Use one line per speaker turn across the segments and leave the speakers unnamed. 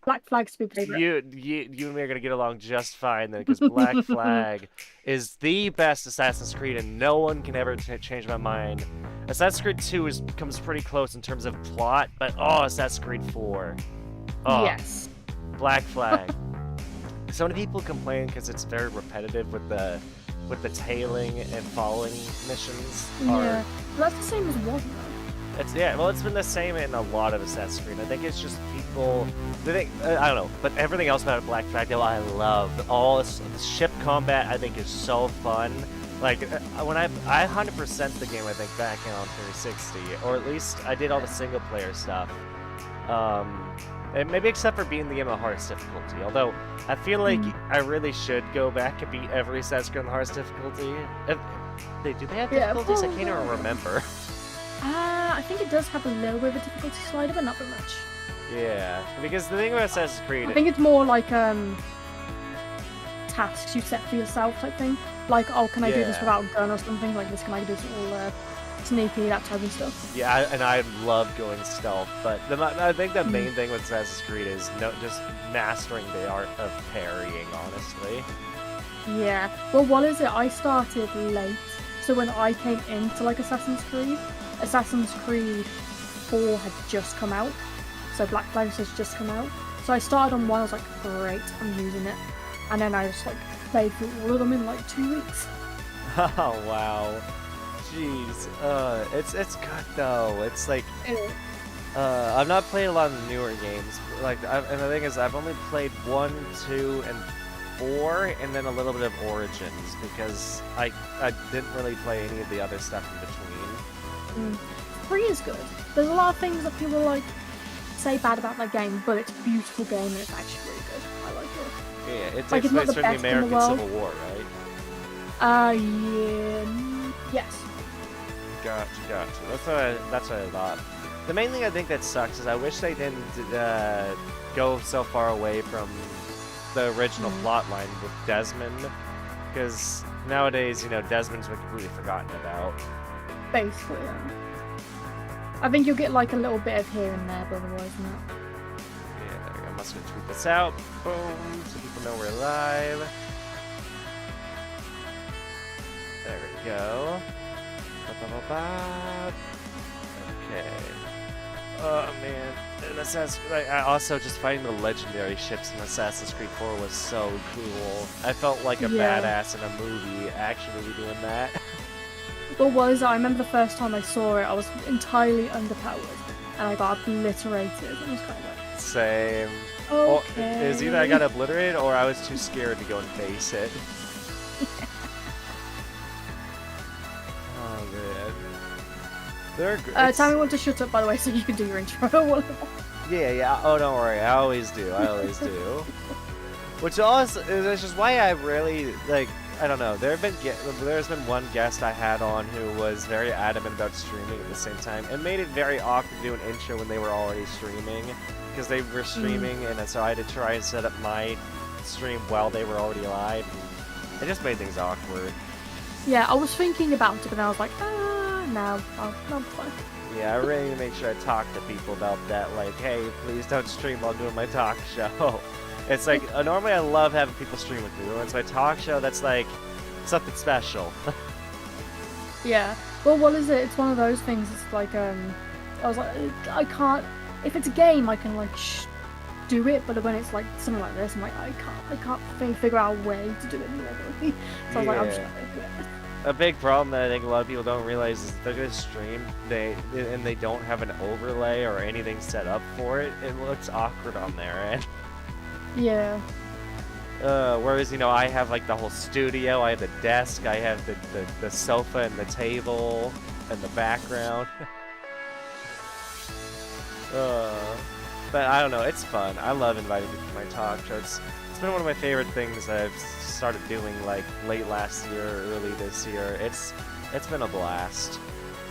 Black Flag's my favorite.
You and me are gonna get along just fine then, because Black Flag is the best Assassin's Creed, and no one can ever change my mind. Assassin's Creed 2 comes pretty close in terms of plot, but Assassin's Creed 4,
Yes.
Black Flag. So many people complain because it's very repetitive with the tailing and following missions.
Yeah, but that's the same as 1 though.
Well, it's been the same in a lot of Assassin's Creed. I think it's just people. I don't know, but everything else about Black Flag, though, I love. All the ship combat, I think, is so fun. Like when I 100% the game, I think back on 360, or at least I did all the single player stuff. And maybe except for being the game on hardest difficulty. Although I feel like I really should go back and beat every Assassin's Creed on the hardest difficulty. Do they have difficulties? I can't even remember.
I think it does have a little bit of a difficulty slider, but not very much.
Yeah, because the thing about Assassin's Creed...
I think it's more like tasks you set for yourself type thing. Like, oh, can I do this without a gun or something like this? Can I do this all sneaky, that type of stuff?
Yeah, and I love going stealth, but I think the main thing with Assassin's Creed is just mastering the art of parrying, honestly.
Yeah, well, what is it? I started late, so when I came into like Assassin's Creed 4 had just come out, so Black Flag has just come out. So I started on 1, I was like, great, I'm using it, and then I just like played through all of them in like 2 weeks.
Oh wow, jeez, it's good though. It's like, I've not played a lot of the newer games, like, and the thing is, I've only played 1, 2, and 4, and then a little bit of Origins, because I didn't really play any of the other stuff in between.
3 is good. There's a lot of things that people like say bad about that game, but it's a beautiful game and it's actually really good. I like it.
Yeah, it
like,
takes place during the American Civil War, right?
Yeah. Yes.
Gotcha. That's what I thought. The main thing I think that sucks is I wish they didn't go so far away from the original plot line with Desmond, because nowadays, Desmond's been completely forgotten about.
Basically, I think you'll get like a little bit of here and there, but otherwise not.
Yeah, there we go. I'm just gonna tweet this out. Boom, so people know we're live. There we go. Okay. Oh man, and I also just fighting the legendary ships in Assassin's Creed 4 was so cool. I felt like a badass in a movie actually doing that.
I remember the first time I saw it, I was entirely underpowered, and I got obliterated. It was kind of like...
Same.
Okay.
It was either I got obliterated or I was too scared to go and face it. Oh man. They're great.
Tammy wants to shut up, by the way, so you can do your intro.
Yeah. Oh, don't worry. I always do. Which also is just why I really like. I don't know. There's been one guest I had on who was very adamant about streaming at the same time. It made it very awkward to do an intro when they were already streaming, because they were streaming, and so I had to try and set up my stream while they were already live. It just made things awkward.
Yeah, I was thinking about it, but I was like, no, I'm fine.
Yeah, I really need to make sure I talk to people about that. Like, hey, please don't stream while doing my talk show. It's like, normally I love having people stream with me, but when it's my talk show, that's like something special.
Yeah. Well, what is it? It's one of those things. It's like, I was like, I can't. If it's a game, I can like do it, but when it's like something like this, I'm like, I can't figure out a way to do it normally. So I was like, I'm just gonna do it.
A big problem that I think a lot of people don't realize is they're gonna stream, and they don't have an overlay or anything set up for it. It looks awkward on their end.
Yeah.
Whereas, I have like the whole studio, I have the desk, I have the sofa and the table and the background. But I don't know, it's fun. I love inviting people to my talk show. It's been one of my favorite things I've started doing like late last year or early this year. It's been a blast.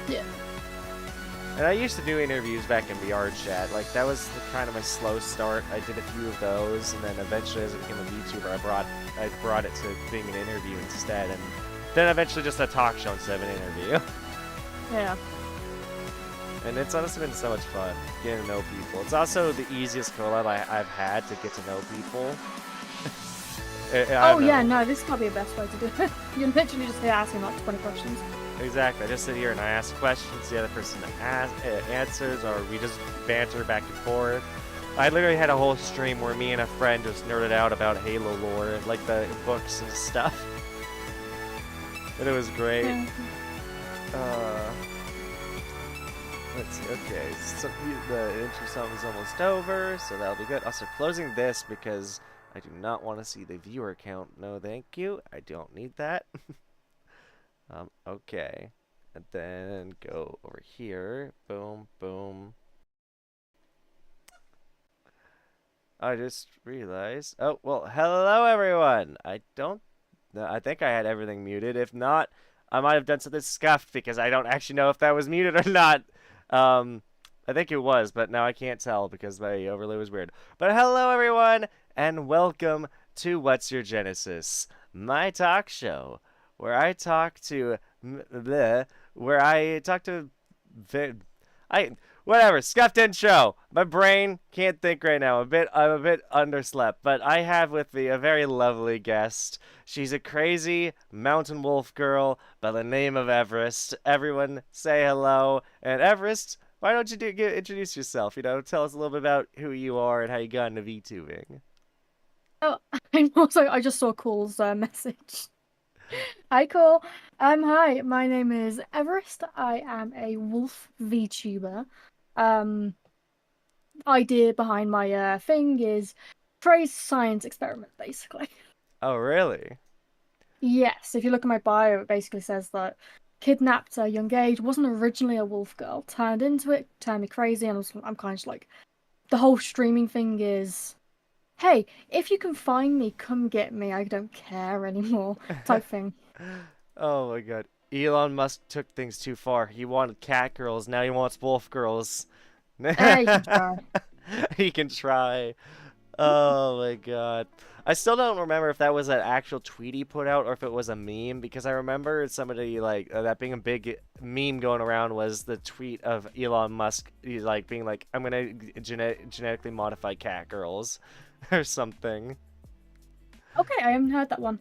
Yeah.
And I used to do interviews back in VR chat. Like, that was kind of my slow start. I did a few of those, and then eventually, as I became a VTuber, I brought it to being an interview instead, and then eventually just a talk show instead of an interview.
Yeah.
And it's honestly been so much fun getting to know people. It's also the easiest collab I've had to get to know people. I
Oh
don't
yeah,
know.
no, this is probably the best way to do it. You're literally just here asking like 20 questions.
Exactly. I just sit here and I ask questions, the other person answers, or we just banter back and forth. I literally had a whole stream where me and a friend just nerded out about Halo lore, like the books and stuff. And it was great.
Yeah.
Let's see. Okay, so the intro song is almost over, so that'll be good. Also, closing this because I do not want to see the viewer count. No, thank you. I don't need that. Okay. And then go over here. Boom, boom. I just realized. Oh, well, hello everyone. I think I had everything muted. If not, I might have done something scuffed because I don't actually know if that was muted or not. I think it was, but now I can't tell because my overlay was weird. But hello everyone, and welcome to What's Your Genesis, my talk show, where I talk to whatever, scuffed intro. My brain can't think right now. I'm a bit underslept, but I have with me a very lovely guest. She's a crazy mountain wolf girl by the name of Everest. Everyone say hello. And Everest, why don't you introduce yourself? You know, tell us a little bit about who you are and how you got into VTubing.
Oh, and also I just saw Cool's message. Hi, Cool. Hi. My name is Everest. I am a wolf VTuber. Um, idea behind my thing is praise science experiment, basically.
Oh, really?
Yes, if you look at my bio, it basically says that kidnapped at a young age, wasn't originally a wolf girl, turned into it, turned me crazy, and I'm kind of like, the whole streaming thing is, hey, if you can find me, come get me. I don't care anymore, type thing.
Oh my god. Elon Musk took things too far. He wanted cat girls, now he wants wolf girls.
You can try.
He can try. Oh my god. I still don't remember if that was an actual tweet he put out or if it was a meme because I remember somebody like that being a big meme going around was the tweet of Elon Musk like being like I'm gonna genetically modify cat girls or something.
Okay, I haven't heard that one.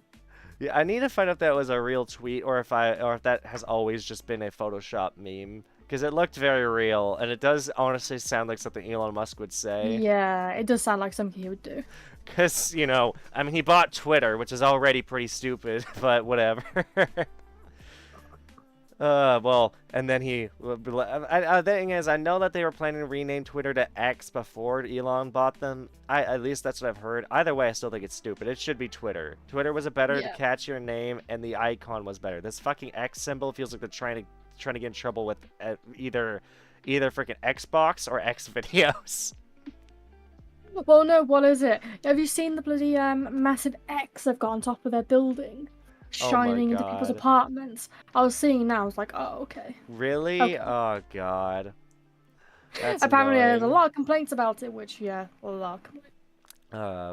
Yeah, I need to find out if that was a real tweet or if that has always just been a Photoshop meme because it looked very real and it does honestly sound like something Elon Musk would say.
Yeah, it does sound like something he would do.
Because, you know, I mean, he bought Twitter, which is already pretty stupid, but whatever. Well, and then the thing is, I know that they were planning to rename Twitter to X before Elon bought them. At least that's what I've heard. Either way, I still think it's stupid. It should be Twitter. Twitter was a better to
Yeah.
catch your name, and the icon was better. This fucking X symbol feels like they're trying to get in trouble with either freaking Xbox or X videos.
Well, no, what is it? Have you seen the bloody massive X they've got on top of their building?
Oh my
Shining into people's
God.
apartments. I was seeing now, I was like, oh, okay.
Really?
Okay.
Oh god. That's
Apparently there's a
annoying.
lot of complaints about it, which, yeah, a lot of complaints.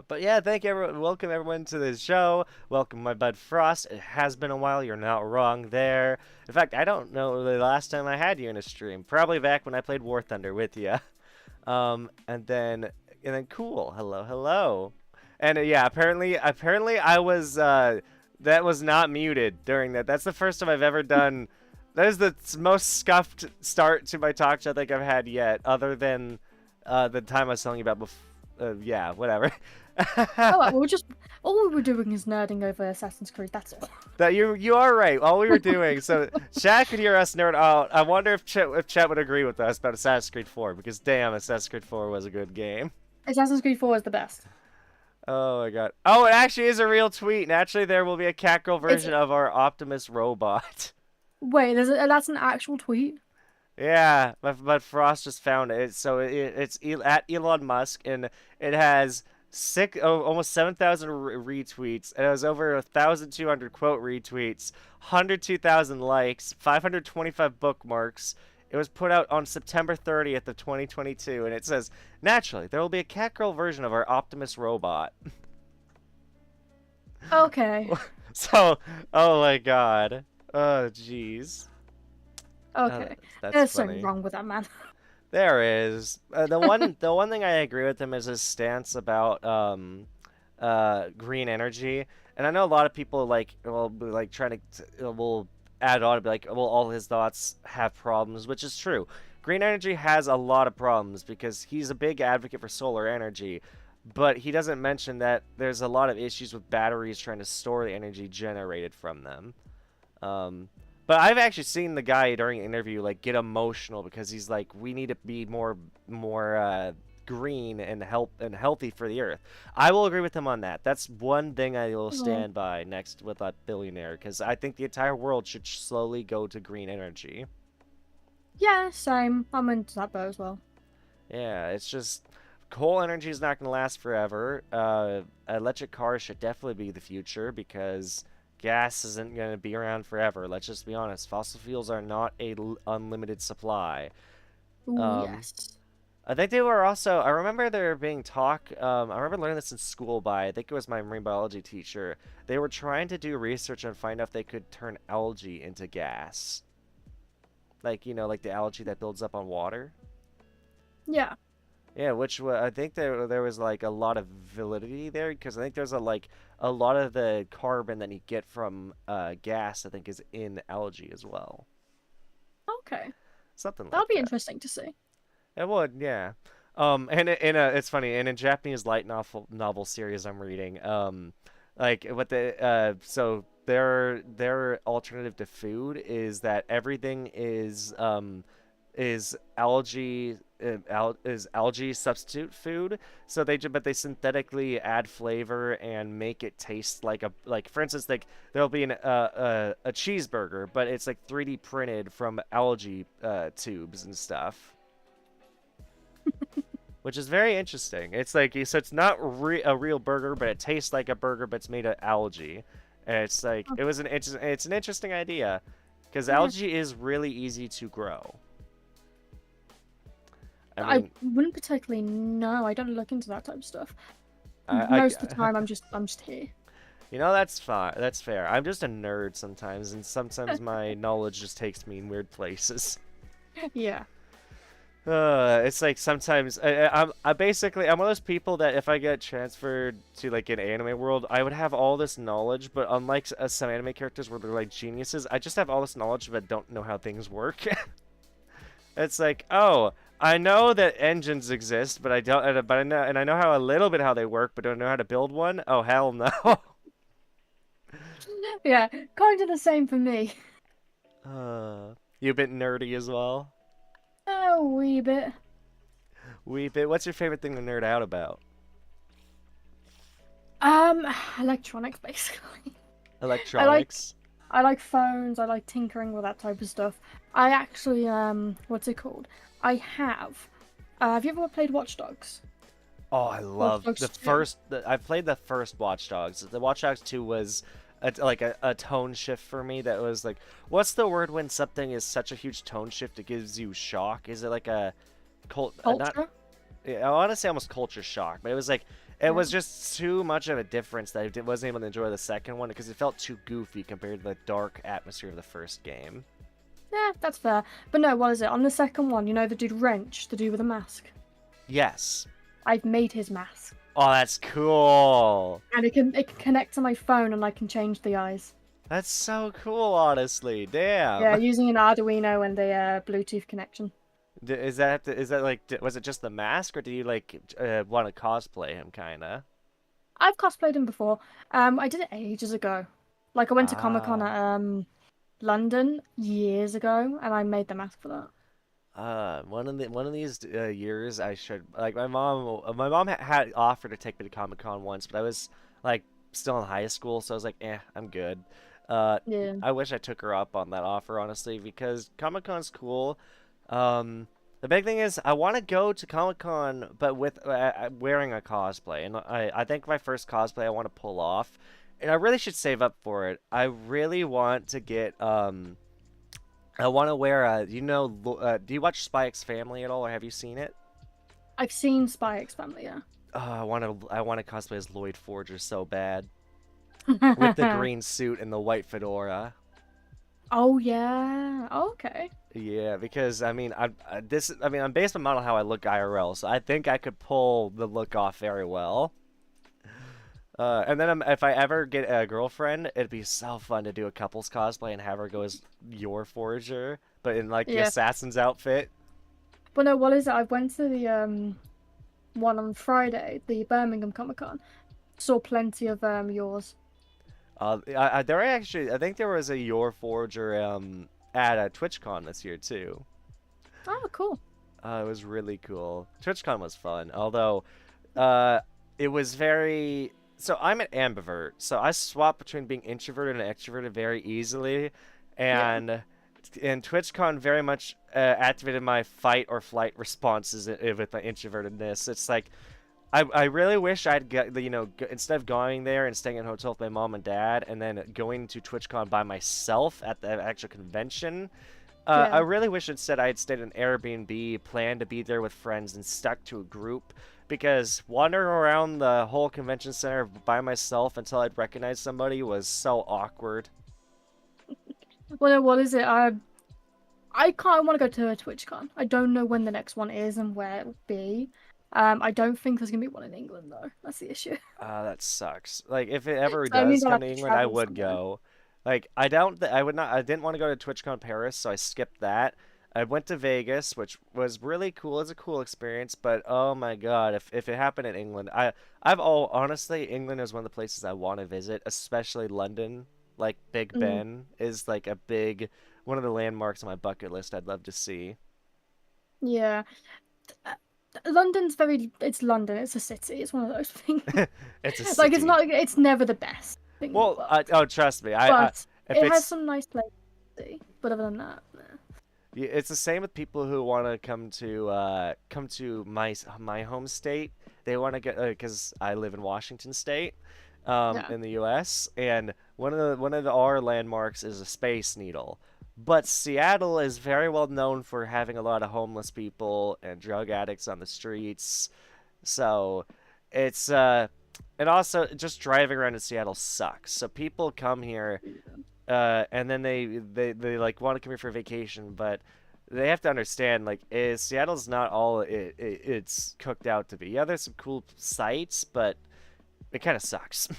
But yeah, thank everyone. Welcome everyone to the show. Welcome my bud Frost. It has been a while. You're not wrong there. In fact, I don't know the last time I had you in a stream. Probably back when I played War Thunder with you. And then cool. Hello, hello. And yeah, apparently I was that was not muted during that. That's the first time I've ever done. That is the most scuffed start to my talk show I think I've had yet, other than the time I was telling you about before. Yeah, whatever.
Oh, all we were doing is nerding over Assassin's Creed, that's all.
That you are right. All we were doing, so chat could hear us nerd out. I wonder if chat would agree with us about Assassin's Creed 4 because damn, Assassin's Creed 4 was a good game.
Assassin's Creed 4 is the best.
Oh my god. Oh, it actually is a real tweet. Naturally, there will be a catgirl version of our Optimus robot.
Wait, that's an actual tweet?
Yeah, but Frost just found it. So it's at Elon Musk, and it has almost 7,000 retweets. It has over 1,200 quote retweets, 102,000 likes, 525 bookmarks. It was put out on September 30th of 2022, and it says, naturally, there will be a catgirl version of our Optimus robot.
Okay.
So, oh my god. Oh, jeez.
Okay.
That's
There's something
funny.
wrong with that man.
There is. The one thing I agree with him is his stance about green energy. And I know a lot of people like will be like trying to will add on and be like, well, all his thoughts have problems, which is true. Green energy has a lot of problems because he's a big advocate for solar energy, but he doesn't mention that there's a lot of issues with batteries trying to store the energy generated from them. Um, but I've actually seen the guy during an interview like get emotional because he's like, we need to be more green and healthy for the earth. I will agree with him on that. That's one thing I will
Oh.
stand by next with that billionaire because I think the entire world should slowly go to green energy.
Yeah, same. I'm into that boat as well.
Yeah, it's just coal energy is not going to last forever. Electric cars should definitely be the future because gas isn't going to be around forever. Let's just be honest. Fossil fuels are not a unlimited supply.
Ooh,
Um,
yes.
I think they were also. I remember there being talk. I remember learning this in school by. I think it was my marine biology teacher. They were trying to do research and find out if they could turn algae into gas. Like like the algae that builds up on water.
Yeah.
Yeah, I think there was like a lot of validity there because I think there's a lot of the carbon that you get from gas I think is in algae as well.
Okay.
Something
That'll
like
be
that.
interesting to see.
It would, yeah. And it's funny in a Japanese light novel series I'm reading, like what so their alternative to food is that everything is algae substitute food. So but they synthetically add flavor and make it taste like for instance like there'll be a cheeseburger, but it's like 3D printed from algae tubes and stuff, which is very interesting. It's like so it's not a real burger, but it tastes like a burger, but it's made of algae. And it's like
Oh,
it's an interesting idea because
yeah.
algae is really easy to grow. I
I
mean,
wouldn't particularly know. I don't look into that type of stuff.
I
Most of the time, I'm just here.
that's fine. That's fair. I'm just a nerd sometimes, and sometimes my knowledge just takes me in weird places.
Yeah.
It's like sometimes I'm one of those people that if I get transferred to like an anime world, I would have all this knowledge, but unlike some anime characters where they're like geniuses, I just have all this knowledge but don't know how things work. It's like, oh, I know that engines exist, but I don't, but I know how a little bit how they work, but don't know how to build one. Oh hell no.
Yeah. Kind of the same for me.
You a bit nerdy as well.
A wee bit.
Wee bit. What's your favorite thing to nerd out about?
Um, Electronics basically. I like
Electronics.
I like phones. I like tinkering with that type of stuff. I actually what's it called? I have. Have you ever played Watch Dogs?
Oh, I
Watch
love
Dogs 2.
I played the first Watch Dogs. The Watch Dogs 2 was a tone shift for me that was like, what's the word when something is such a huge tone shift it gives you shock? Is it like a not
Ultra?
I want to say almost culture shock, but it was like it
Yeah.
was just too much of a difference that wasn't able to enjoy the second one because it felt too goofy compared to the dark atmosphere of the first game.
Yeah, that's fair. But no, what is it? On the second one, you know the dude Wrench, the dude with a mask.
Yes.
I've made his mask.
Oh, that's cool.
And it can connect to my phone and I can change the eyes.
That's so cool, honestly.
Yeah,
Damn.
using an Arduino and a Bluetooth connection.
Is that like was it just the mask or do you like want to cosplay him kinda?
I've cosplayed him before. I did it ages ago. Like I went to Comic Con
Ah.
at London years ago, and I made the mask for that.
One of these years I should like my mom had offered to take me to Comic Con once, but I was like still in high school, so I was like, I'm good. Uh,
Yeah.
I wish I took her up on that offer honestly because Comic Con's cool. The big thing is I want to go to Comic Con, but with wearing a cosplay, and I think my first cosplay I want to pull off, and I really should save up for it. I really want to get I want to wear a, do you watch Spy X Family at all, or have you seen it?
I've seen Spy X Family, yeah.
I want to cosplay as Lloyd Forger so bad, with the green suit and the white fedora.
Oh yeah. Oh, okay.
Yeah, because I mean, I'm based on model how I look IRL, so I think I could pull the look off very well. And then if I ever get a girlfriend, it'd be so fun to do a couples cosplay and have her go as your forager, but in like the
Yeah.
assassin's outfit.
But no, what is it? I went to the one on Friday, the Birmingham Comic Con. Saw plenty of yours.
I think there was a your forager at a TwitchCon this year too.
Oh, cool.
It was really cool. TwitchCon was fun, although uh, it was very. So I'm an ambivert, so I swap between being introverted and extroverted very easily,
Yeah.
and TwitchCon very much activated my fight or flight responses with my introvertedness. It's like I really wish I'd get instead of going there and staying in a hotel with my mom and dad and then going to TwitchCon by myself at the actual convention. I
Yeah.
really wish instead I had stayed in Airbnb, planned to be there with friends, and stuck to a group. Because wandering around the whole convention center by myself until I'd recognize somebody was so awkward.
Well, no, what is it? I can't want to go to a TwitchCon. I don't know when the next one is and where it will be. I don't think there's gonna be one in England though. That's the issue.
That sucks. Like if it ever
So that means
does
I'll
come
have
to
to
England, I
travel
would
somewhere.
go. Like I don't, I would not. I didn't want to go to TwitchCon Paris, so I skipped that. I went to Vegas, which was really cool. It's a cool experience, but oh my God, if it happened in England, honestly, England is one of the places I want to visit, especially London. Like Big
Mm,
Ben is like a big one of the landmarks on my bucket list I'd love to see.
yeah. Uh, London's very. It's London. It's a city. It's one of those things.
It's a
Like it's
city.
not. It's never the best thing in the
Well,
world.
oh, trust me,
But
if
it has
it's
some nice places to see. But other than that, nah.
yeah, it's the same with people who want to come to my home state. They want to get because I live in Washington State,
Yeah.
in the U.S. and our landmarks is a Space Needle. But Seattle is very well known for having a lot of homeless people and drug addicts on the streets. So it's and also just driving around in Seattle sucks. So people come here and then they like want to come here for vacation, but they have to understand like Seattle's not all it's cooked out to be. Yeah, there's some cool sights, but it kind of sucks.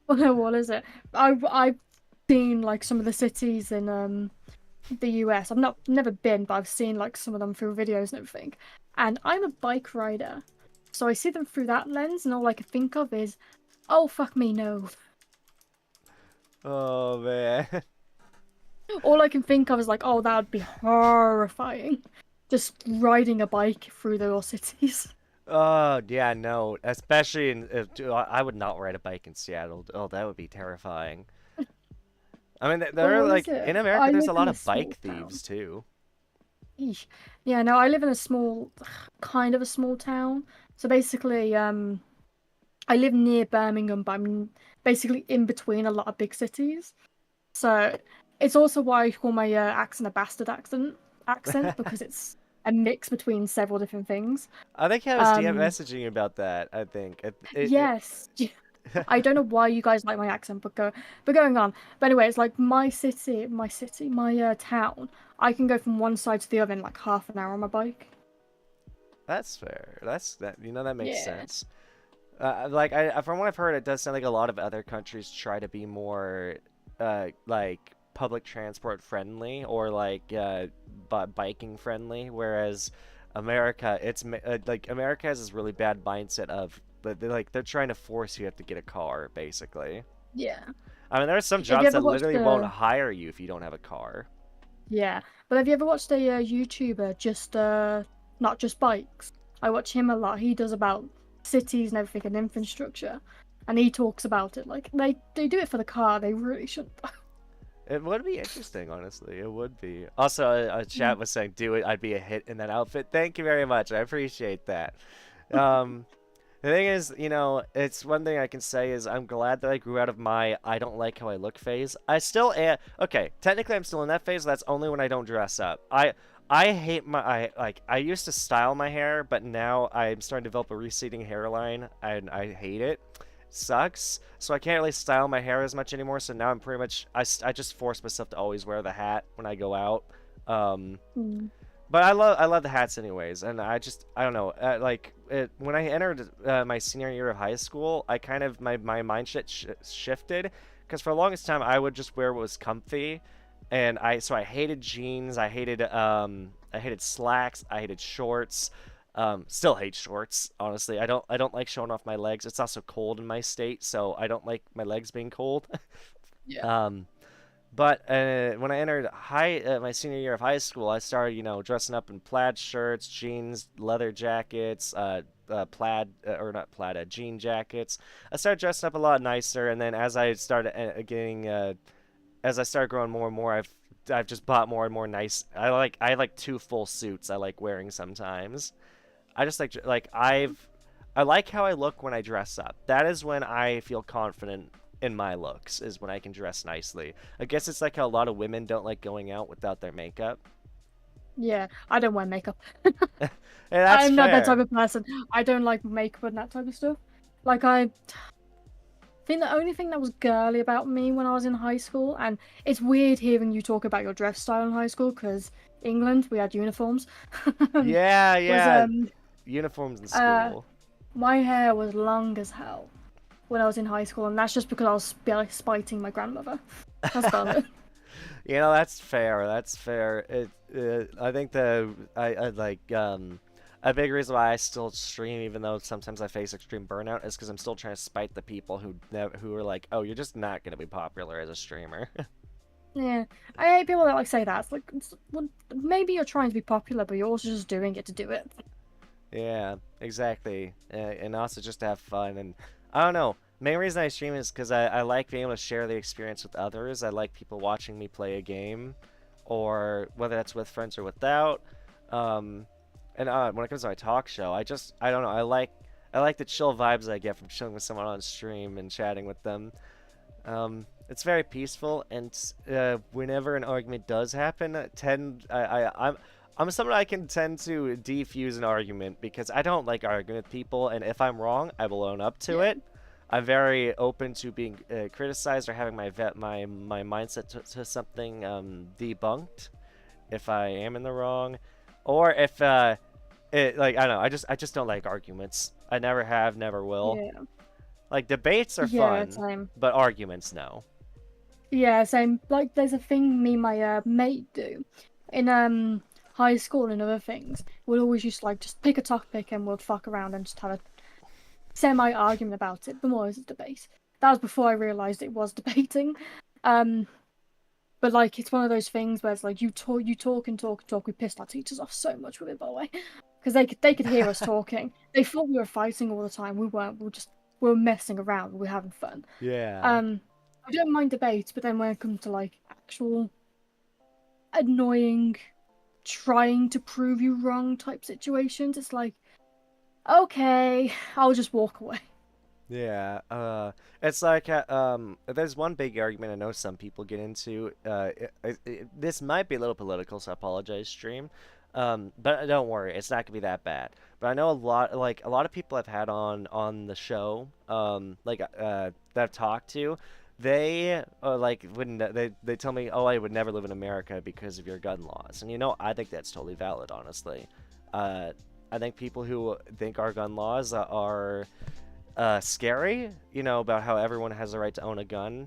Well, no, what is it? I've seen like some of the cities in the US. I've not never been, but I've seen like some of them through videos and everything. And I'm a bike rider, so I see them through that lens, and all I can think of is, oh fuck me, no.
Oh man.
All I can think of is like, oh, that would be horrifying. Just riding a bike through those cities.
Oh yeah, no. Especially I would not ride a bike in Seattle. Oh, that would be terrifying. I mean,
Well,
there are
what is
like
it?
in America,
I
there's a
live
lot
in a
of
small
bike
town.
thieves too.
Eesh. Yeah, no, I live in a small, kind of a small town. So basically, I live near Birmingham, but I'm basically in between a lot of big cities. So it's also why I call my accent a bastard accent because it's a mix between several different things.
I think I was DM
Um,
messaging you about that. I think
yes, I don't know why you guys like my accent, but going on. But anyway, it's like my town. I can go from one side to the other in like half an hour on my bike.
that's fair. That makes
Yeah,
sense. From what I've heard, it does sound like a lot of other countries try to be more, like public transport friendly or like biking friendly, whereas America has this really bad mindset of but they're trying to force you have to get a car basically.
yeah.
I mean, there are some
Have you
jobs
ever
that
watched
literally won't
a
hire you if you don't have a car.
Yeah, but have you ever watched a YouTuber just not just bikes? I watch him a lot. He does about cities and everything and infrastructure, and he talks about it like they do it for the car. They really shouldn't.
It would be interesting, honestly. It would be. Also, a chat was saying, "Do it. I'd be a hit in that outfit." Thank you very much. I appreciate that. Um, the thing is, it's one thing I can say is I'm glad that I grew out of my I don't like how I look phase. I still am. Okay, technically I'm still in that phase. That's only when I don't dress up. I hate I used to style my hair, but now I'm starting to develop a receding hairline and I hate it. Sucks. So I can't really style my hair as much anymore. So now I'm pretty much I just force myself to always wear the hat when I go out.
Mm.
But I love the hats anyways, and I don't know, when I entered my senior year of high school, I kind of my mindset shifted, because for the longest time I would just wear what was comfy, and I hated jeans, I hated slacks, I hated shorts, still hate shorts, honestly. I don't like showing off my legs. It's also cold in my state, so I don't like my legs being cold.
Yeah.
um, but when I entered my senior year of high school, I started, dressing up in plaid shirts, jeans, leather jackets, plaid or not plaid, jean jackets. I started dressing up a lot nicer, and then as I started as I started growing more and more, I've just bought more and more nice. I have like two full suits I like wearing sometimes. I just I like how I look when I dress up. That is when I feel confident in my looks, is when I can dress nicely. I guess it's like how a lot of women don't like going out without their makeup.
Yeah, I don't wear makeup.
And that's
I'm not that type
fair.
of person. I don't like makeup and that type of stuff. Like, I think the only thing that was girly about me when I was in high school, and it's weird hearing you talk about your dress style in high school, because England, we had uniforms,
Yeah,
was
yeah. Uniforms in
uh
school.
my hair was long as hell when I was in high school, and that's just because I was spiting my grandmother. That's about it.
That's fair. That's fair. I think I like a big reason why I still stream, even though sometimes I face extreme burnout, is because I'm still trying to spite the people who are like, oh, you're just not gonna be popular as a streamer.
Yeah, I hate people that like say that. Well, maybe you're trying to be popular, but you're also just doing it to do it.
Yeah, exactly. And also just to have fun. And I don't know. Main reason I stream is because I like being able to share the experience with others. I like people watching me play a game, or whether that's with friends or without. Um, and when it comes to my talk show, I don't know. I like the chill vibes I get from chilling with someone on stream and chatting with them. It's very peaceful, and whenever an argument does happen, I'm someone I can tend to defuse an argument, because I don't like arguing with people, and if I'm wrong, I will own up to
Yeah.
it. I'm very open to being criticized or having my mindset to something debunked if I am in the wrong, or if I don't know, I just don't like arguments. I never have, never will.
Yeah.
Like, debates are
Yeah,
fun,
same.
but arguments, no.
Yeah, same. Like, there's a thing me and my mate do in high school and other things. We'll always just pick a topic and we'll fuck around and just have a semi-argument about it, but more as a debate. That was before I realised it was debating. Um, but like, it's one of those things where it's like you talk and talk and talk. We pissed our teachers off so much with it, by the way, because they could hear us talking. They thought we were fighting all the time. We weren't. We were messing around. We were having fun.
Yeah.
I don't mind debates, but then when it comes to like actual annoying, trying to prove you wrong type situations, it's like, okay, I'll just walk away.
Yeah, it's like there's one big argument I know some people get into. This might be a little political, so I apologize, stream. But don't worry, it's not gonna be that bad. But I know a lot of people I've had on the show, that I've talked to, they like wouldn't they tell me, oh, I would never live in America because of your gun laws, and I think that's totally valid, honestly. I think people who think our gun laws are scary, about how everyone has a right to own a gun.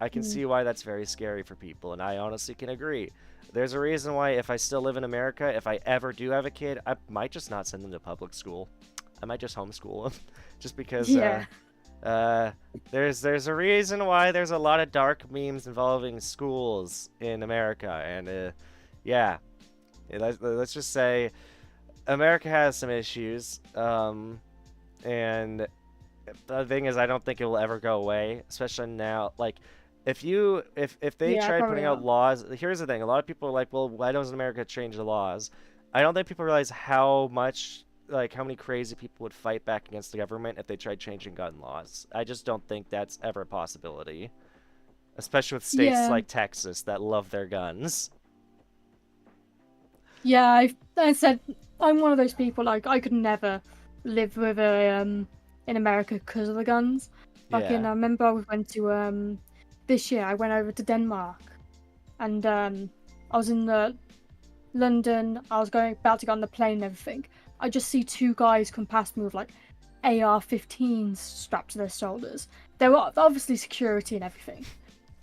I can
Mm.
see why that's very scary for people, and I honestly can agree. There's a reason why, if I still live in America, if I ever do have a kid, I might just not send them to public school. I might just homeschool them, just because
Yeah.
uh, there's a reason why there's a lot of dark memes involving schools in America, and yeah, let's just say America has some issues, and the thing is, I don't think it will ever go away, especially now. Like, if they
Yeah,
tried
probably
putting out
not.
laws, here's the thing: a lot of people are like, well, why doesn't America change the laws? I don't think people realize how much, like, how many crazy people would fight back against the government if they tried changing gun laws. I just don't think that's ever a possibility, especially with states
Yeah.
like Texas that love their guns.
Yeah, I said I'm one of those people, like, I could never live with a in America because of the guns. Fucking,
Yeah.
I remember I went to this year I went over to Denmark, and I was in the London. I was about to get on the plane and everything. I just see two guys come past me with like AR-15s strapped to their shoulders. They were obviously security and everything,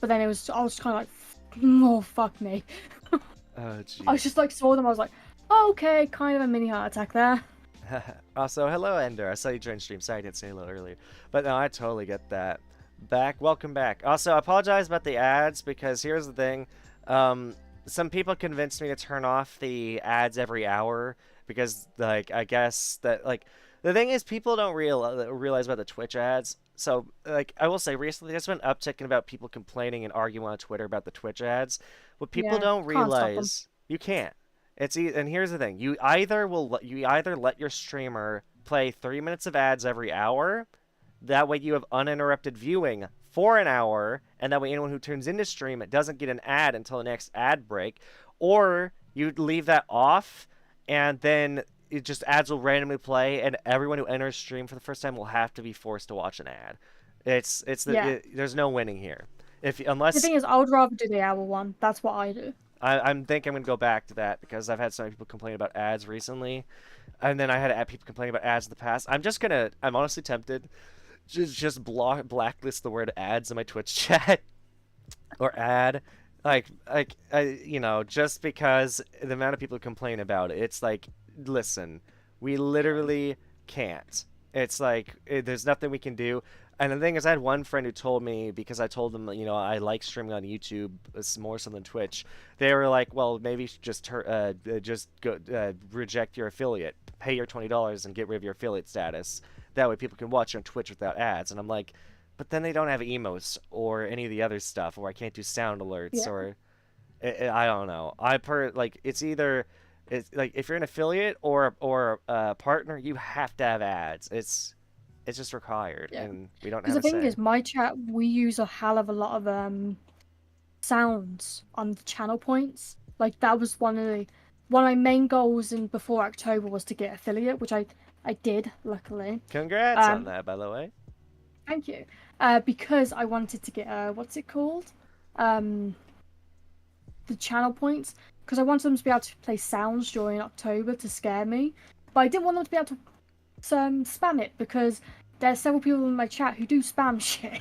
but then I was kind of like, oh fuck me.
Oh, geez.
I just like saw them. I was like, oh, okay, kind of a mini heart attack there.
Also, hello, Ender. I saw you join stream. Sorry I didn't say hello earlier. But no, I totally get that. Welcome back. Also, I apologize about the ads because here's the thing. Some people convinced me to turn off the ads every hour because, like, I guess that, like, the thing is people don't realize about the Twitch ads. So, like, I will say recently there's been an uptick in about people complaining and arguing on Twitter about the Twitch ads. What people
Yeah,
don't
can't stop them.
realize, you can't. And here's the thing: you either let your streamer play 3 minutes of ads every hour, that way you have uninterrupted viewing for an hour, and that way anyone who tunes into stream doesn't get an ad until the next ad break, or you leave that off, and then it just ads will randomly play, and everyone who enters stream for the first time will have to be forced to watch an ad. There's no winning here.
The thing is, I would rather do the hour one. That's what I do.
I'm gonna go back to that because I've had so many people complain about ads recently, and then I had people complain about ads in the past. I'm honestly tempted to just blacklist the word ads in my Twitch chat or ad, just because the amount of people who complain about it. It's like, listen, we literally can't. It's like there's nothing we can do. And the thing is, I had one friend who told me, because I told them, I like streaming on YouTube more so than Twitch. They were like, well, maybe you should just go reject your affiliate, pay your $20 and get rid of your affiliate status. That way people can watch you on Twitch without ads. And I'm like, but then they don't have emotes or any of the other stuff, or I can't do sound alerts, or I don't know. It's either like if you're an affiliate or a partner, you have to have ads. It's just required, and we don't have a say.
Because the thing is, my chat, we use a hell of a lot of sounds on the channel points. Like, that was one of my main goals before October was to get affiliate, which I did, luckily.
Congrats on that, by the way.
Thank you. Because I wanted to get what's it called? The channel points. Because I wanted them to be able to play sounds during October to scare me, but I didn't want them to be able to spam it, because there's several people in my chat who do spam shit.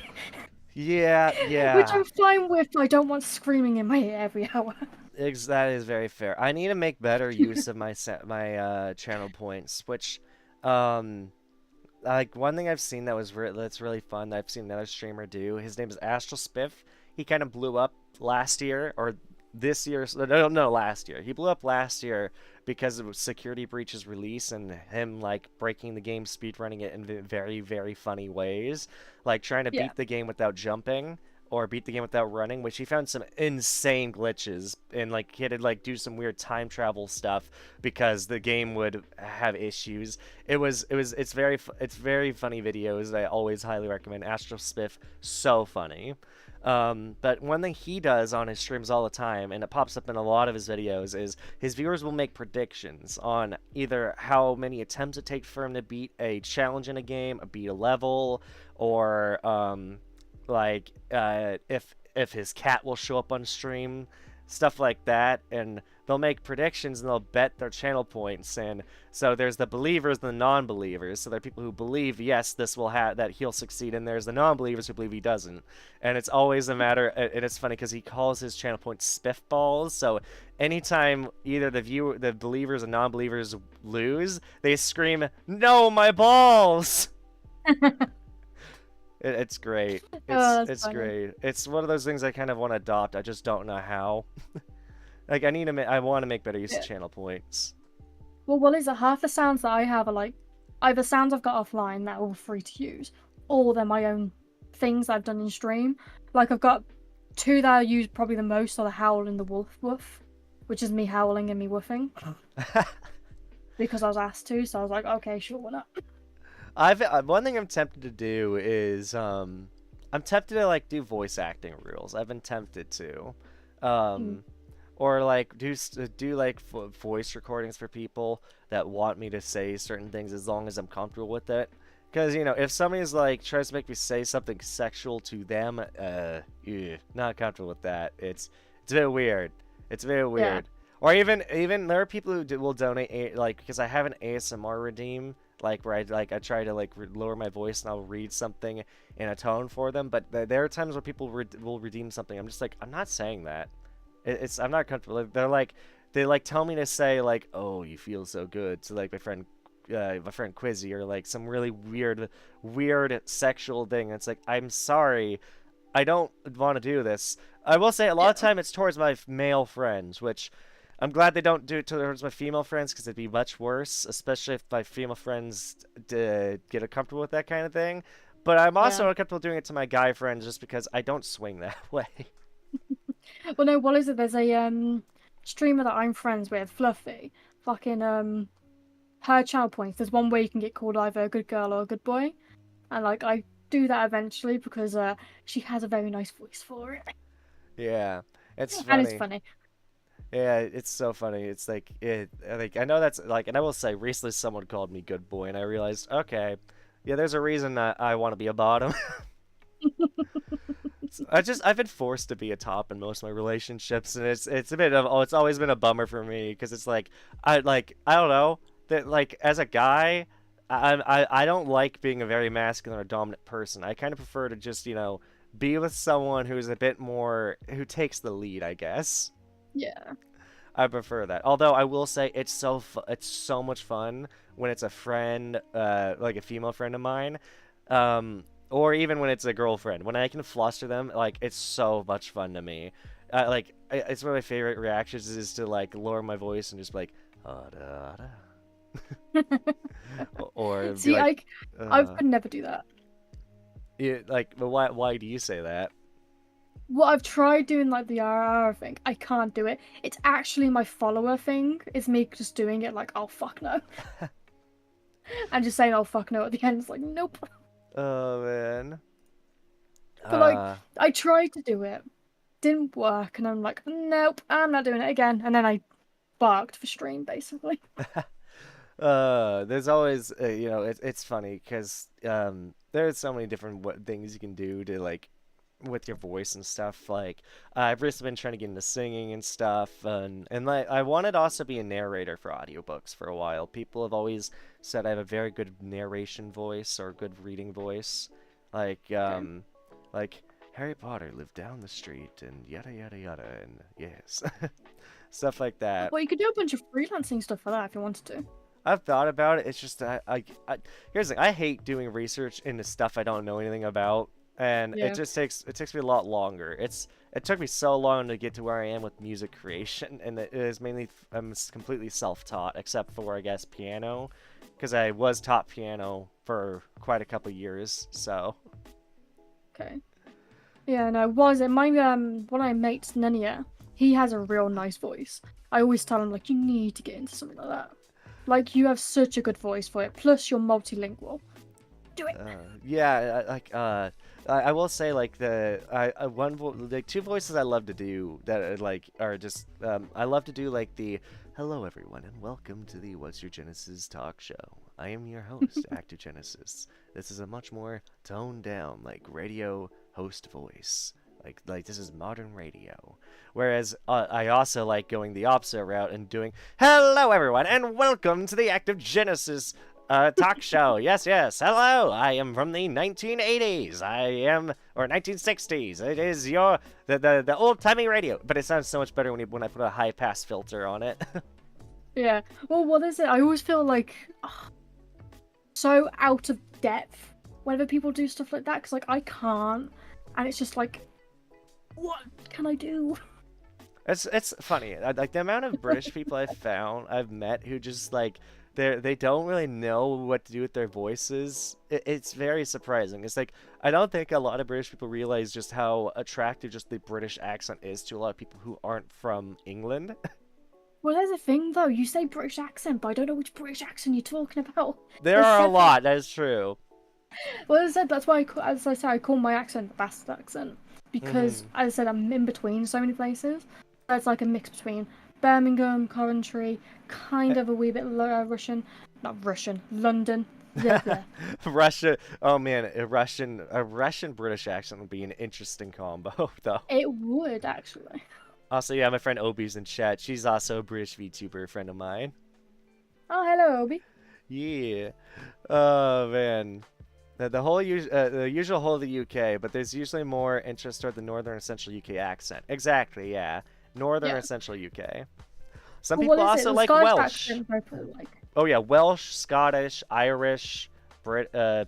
Yeah.
Which I'm fine with. I don't want screaming in my ear every hour.
That is very fair. I need to make better use of my channel points, which, like, one thing I've seen that's really fun that I've seen another streamer do. His name is MjrStrickland. He kind of blew up last year, or this year. No, last year. He blew up last year because of Security Breach's release and him, like, breaking the game, speedrunning it in very, very funny ways. Like, trying to beat the game without jumping, or beat the game without running, which he found some insane glitches, and, like, he had to, like, do some weird time travel stuff because the game would have issues. It's very funny videos. I always highly recommend MjrStrickland. So funny. But one thing he does on his streams all the time, and it pops up in a lot of his videos, is his viewers will make predictions on either how many attempts it takes for him to beat a challenge in a game, beat a level, or if his cat will show up on stream, stuff like that. And they'll make predictions and they'll bet their channel points. And so there's the believers and the non-believers. So there are people who believe, yes, that he'll succeed, and there's the non-believers who believe he doesn't. And it's always a matter, and it's funny because he calls his channel points spiffballs. So anytime either the believers and non-believers lose, they scream, "No, my balls!" It's great. It's great. It's one of those things I kind of want to adopt. I just don't know how. Like, I want to make better use of channel points.
Well, what is it? Half the sounds that I have are like either sounds I've got offline that are all free to use, or they're my own things I've done in stream. Like, I've got two that I use probably the most are the howl and the woof, which is me howling and me woofing. Because I was asked to, so I was like, okay, sure, why not?
One thing I'm tempted to do is I'm tempted to, like, do voice acting rules. I've been tempted to, or like do like voice recordings for people that want me to say certain things, as long as I'm comfortable with it. Because, if somebody's like tries to make me say something sexual to them, not comfortable with that. It's very weird. It's very weird. Or even there are people who will donate like because I have an ASMR redeem like where I try to like lower my voice and I'll read something in a tone for them. But there are times where people will redeem something. I'm just like I'm not saying that. I'm not comfortable. They like tell me to say like, oh, you feel so good to like my friend Quizzy, or like some really weird sexual thing. It's like, I'm sorry, I don't want to do this. I will say a lot of
Yeah.
time it's towards my male friends, which I'm glad they don't do it towards my female friends because it'd be much worse, especially if my female friends get uncomfortable with that kind of thing. But I'm
Yeah.
also uncomfortable doing it to my guy friends just because I don't swing that way.
Well, no, what is it? There's a streamer that I'm friends with, Fluffy. Fucking her channel points. There's one way you can get called either a good girl or a good boy, and like I do that eventually because she has a very nice voice for it,
Yeah, it's
and it's
funny.
funny.
Yeah, it's so funny. It's like I know that's like, and I will say, recently someone called me good boy, and I realized, okay, yeah, there's a reason I want to be a bottom. I've been forced to be a top in most of my relationships, and it's a bit of it's always been a bummer for me because it's like I don't know that like as a guy, I don't like being a very masculine or dominant person. I kind of prefer to just be with someone who's a bit more who takes the lead, I guess.
Yeah.
I prefer that. Although I will say it's so much fun when it's a friend, like a female friend of mine, or even when it's a girlfriend. When I can fluster them, like it's so much fun to me. It's one of my favorite reactions is to like lower my voice and just be like, "Ah, da, da." Or be
See,
like,
I could never do that.
yeah, like, but why do you say that?
What I've tried doing like the RR thing, I can't do it. It's actually my follower thing. It's me just doing it like, oh fuck no. And just saying oh fuck no at the end. It's like, nope.
Oh man.
But like,
Uh,
I tried to do it. Didn't work. And I'm like, nope, I'm not doing it again. And then I barked for stream, basically.
there's always it's funny because there's so many different things you can do to like with your voice and stuff. Like I've recently been trying to get into singing and stuff, and like I wanted to also be a narrator for audiobooks for a while. People have always said I have a very good narration voice or good reading voice, like
Okay.
like Harry Potter lived down the street and yada yada yada, and yes, stuff like that.
Well, you could do a bunch of freelancing stuff for that if you wanted to.
I've thought about it. It's just here's the thing. I hate doing research into stuff I don't know anything about, and
Yeah.
it takes me a lot longer. It took me so long to get to where I am with music creation, and it is mainly I'm completely self-taught, except for I guess piano, because I was taught piano for quite a couple years. So
Okay. Yeah, no, was it my one of my mates, Nenia, he has a real nice voice. I always tell him like you need to get into something like that. Like you have such a good voice for it. Plus you're multilingual. Do it.
yeah, I will say like like two voices I love to do that are just I love to do like the hello everyone and welcome to the What's Your Genesis talk show. I am your host, Active Genesis. This is a much more toned down like radio host voice. Like this is modern radio. Whereas I also like going the opposite route and doing hello everyone and welcome to the Active Genesis talk show. Yes, yes. Hello. I am from the 1980s. I am, or 1960s. It is the old timey radio. But it sounds so much better when I put a high pass filter on it.
Yeah. Well, what is it? I always feel like so out of depth whenever people do stuff like that because like I can't, and it's just like, what can I do?
It's funny. Like the amount of British people I've met who just like they don't really know what to do with their voices. It's very surprising. It's like I don't think a lot of British people realize just how attractive just the British accent is to a lot of people who aren't from England.
Well, there's a thing though. You say British accent, but I don't know which British accent you're talking about.
There
There's
are a
several.
lot. That is true.
Well, as I said, that's why as I said, I call my accent the bastard accent because,
Hmm.
as I said, I'm in between so many places. So it's like a mix between Birmingham, Coventry, kind of a wee bit Russian, not Russian, London. Blah, blah.
Russia. Oh man, a Russian British accent would be an interesting combo, though.
It would actually.
Also, yeah, my friend Obi's in chat. She's also a British VTuber friend of mine.
Oh, hello, Obi.
Yeah. Oh man. The usual whole of the UK, but there's usually more interest toward the northern and central UK accent. Exactly, yeah. Northern
Yeah.
and central UK. Some
Well, what
people
is it?
also
The
like
Scottish
Welsh.
accent I feel like.
Oh yeah, Welsh, Scottish, Irish, Brit, and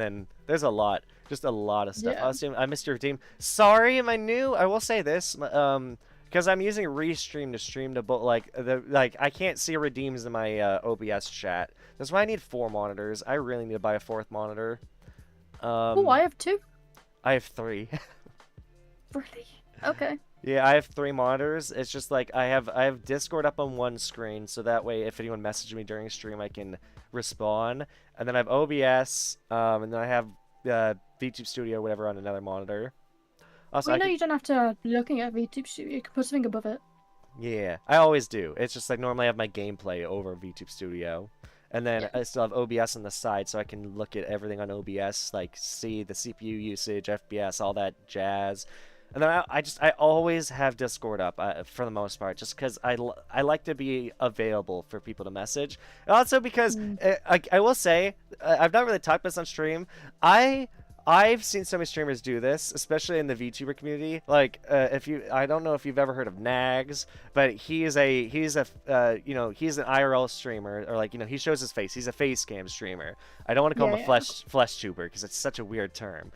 then there's a lot, just a lot of stuff.
Yeah.
I missed your redeem. Sorry, am I new? I will say this, because I'm using Restream to stream to like I can't see redeems in my OBS chat. That's why I need 4 monitors. I really need to buy a 4th monitor.
Oh, I have 2.
I have 3.
Really? Okay.
Yeah, I have 3 monitors. It's just like I have Discord up on one screen, so that way if anyone messages me during stream, I can respond. And then I have OBS, and then I have VTube Studio, whatever, on another monitor. Also,
Well,
I
you know
can,
you don't have to be looking at VTube Studio. You can put something above it.
yeah, I always do. It's just like normally I have my gameplay over VTube Studio, and then
Yeah.
I still have OBS on the side, so I can look at everything on OBS, like see the CPU usage, FPS, all that jazz. And then I always have Discord up for the most part, just because I like to be available for people to message. And also because
Mm.
I will say I've not really talked about this on stream. I've seen so many streamers do this, especially in the VTuber community. Like I don't know if you've ever heard of Nags, but he's an IRL streamer, or like he shows his face. He's a face cam streamer. I don't want to call him a
Yeah.
flesh tuber because it's such a weird term.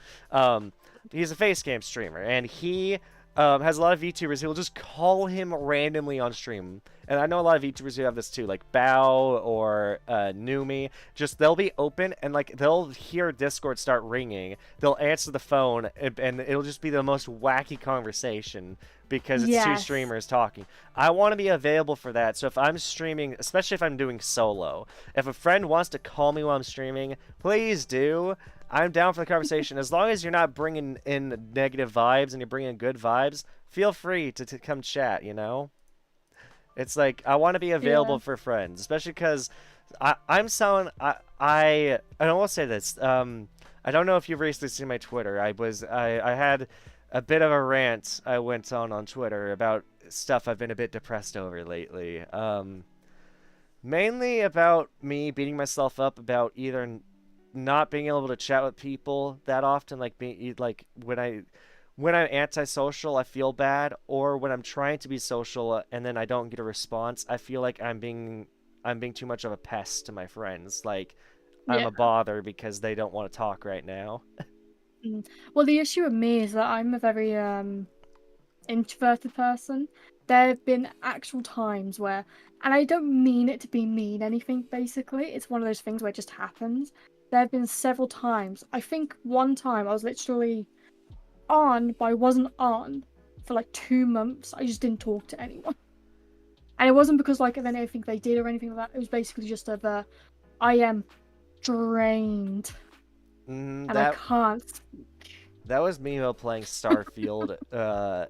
He's a face cam streamer, and he has a lot of VTubers who will just call him randomly on stream. And I know a lot of VTubers who have this too, like Bao or Numi. Just they'll be open and like they'll hear Discord start ringing. They'll answer the phone, and it'll just be the most wacky conversation because it's 2
Yes.
streamers talking. I want to be available for that. So if I'm streaming, especially if I'm doing solo, if a friend wants to call me while I'm streaming, please do. I'm down for the conversation. As long as you're not bringing in negative vibes and you're bringing good vibes, feel free to come chat, It's like, I want to be available
Yeah.
for friends, especially because I'm someone, I will say this, I don't know if you've recently seen my Twitter. I had a bit of a rant I went on Twitter about stuff I've been a bit depressed over lately. Mainly about me beating myself up about either not being able to chat with people that often, like when I'm antisocial, I feel bad, or when I'm trying to be social and then I don't get a response, I feel like I'm being too much of a pest to my friends. Like I'm
Yeah.
a bother because they don't want to talk right now.
Well, the issue with me is that I'm a very introverted person. There have been actual times where, and I don't mean it to be mean anything, basically. It's one of those things where it just happens. There have been several times. I think one time I was literally on, but I wasn't on for like 2 months. I just didn't talk to anyone. And it wasn't because like of anything they did or anything like that. It was basically just I am drained and I can't.
That was me while playing Starfield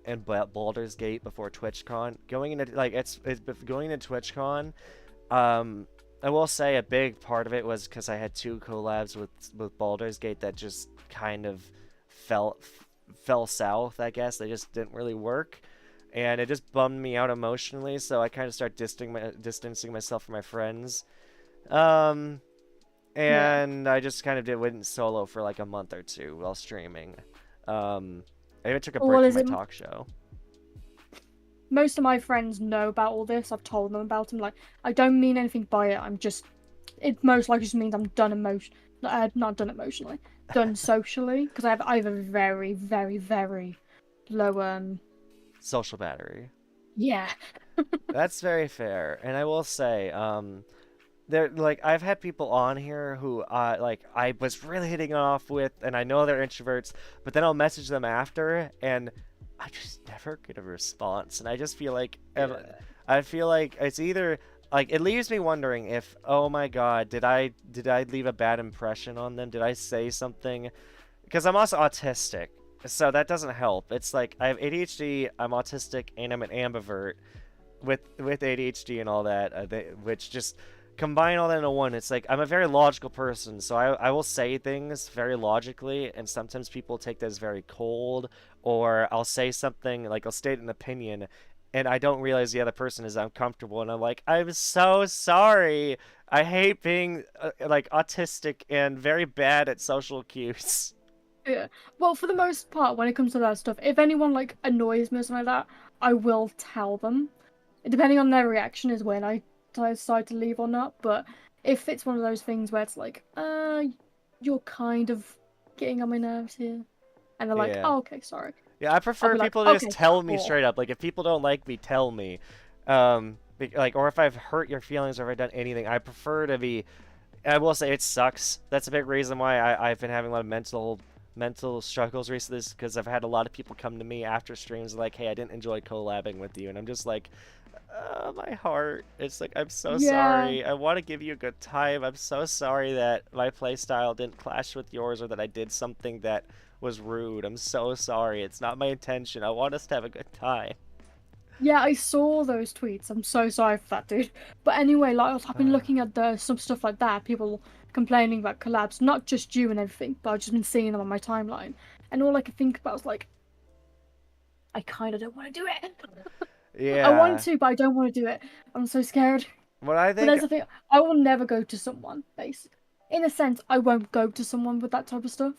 and Baldur's Gate before TwitchCon. Going into going into TwitchCon, I will say a big part of it was because I had 2 collabs with Baldur's Gate that just kind of fell south. I guess they just didn't really work, and it just bummed me out emotionally. So I kind of started distancing myself from my friends. And I just kind of went solo for like a month or 2 while streaming. I even took a break from my talk show.
Most of my friends know about all this. I've told them about them. Like, I don't mean anything by it. It most likely just means I'm done not done emotionally, done socially, because I have a very, very, very low
social battery.
Yeah.
That's very fair, and I will say, I've had people on here who I was really hitting off with, and I know they're introverts, but then I'll message them after, and I just never get a response, and I just feel like I feel like it's either like it leaves me wondering if, oh my god, did I leave a bad impression on them? Did I say something? Because I'm also autistic, so that doesn't help. It's like I have ADHD, I'm autistic, and I'm an ambivert with ADHD and all that, which just combine all that into one. It's like I'm a very logical person, so I will say things very logically, and sometimes people take that as very cold, or I'll say something like I'll state an opinion, and I don't realize the other person is uncomfortable, and I'm like, I'm so sorry. I hate being like autistic and very bad at social cues.
Yeah. Well, for the most part, when it comes to that stuff, if anyone like annoys me or something like that, I will tell them. Depending on their reaction is when I decide to leave or not. But if it's one of those things where it's like, you're kind of getting on my nerves here, and they're like,
Yeah.
oh, okay, sorry.
Yeah, I
I'll
prefer
be like,
people to just
okay,
tell me
cool.
straight up. Like, if people don't like me, tell me. Like, or if I've hurt your feelings or if I've done anything, I prefer to be. I will say it sucks. That's a big reason why I've been having a lot of mental struggles recently, because I've had a lot of people come to me after streams like, hey, I didn't enjoy collabing with you, and I'm just like, my heart. It's like, I'm so
Yeah,
sorry. I want to give you a good time. I'm so sorry that my playstyle didn't clash with yours or that I did something that was rude. I'm so sorry. It's not my intention. I want us to have a good time.
yeah, I saw those tweets. I'm so sorry for that, dude. But anyway, like I've been looking at some stuff like that, people complaining about collabs, not just you and everything, but I've just been seeing them on my timeline, and all I could think about was like, I kind of don't want to do it. I want
Yeah.
to, but I don't want to do it. I'm so scared.
What I
But
think,
there's the thing, I will never go to someone, basically. In a sense, I won't go to someone with that type of stuff.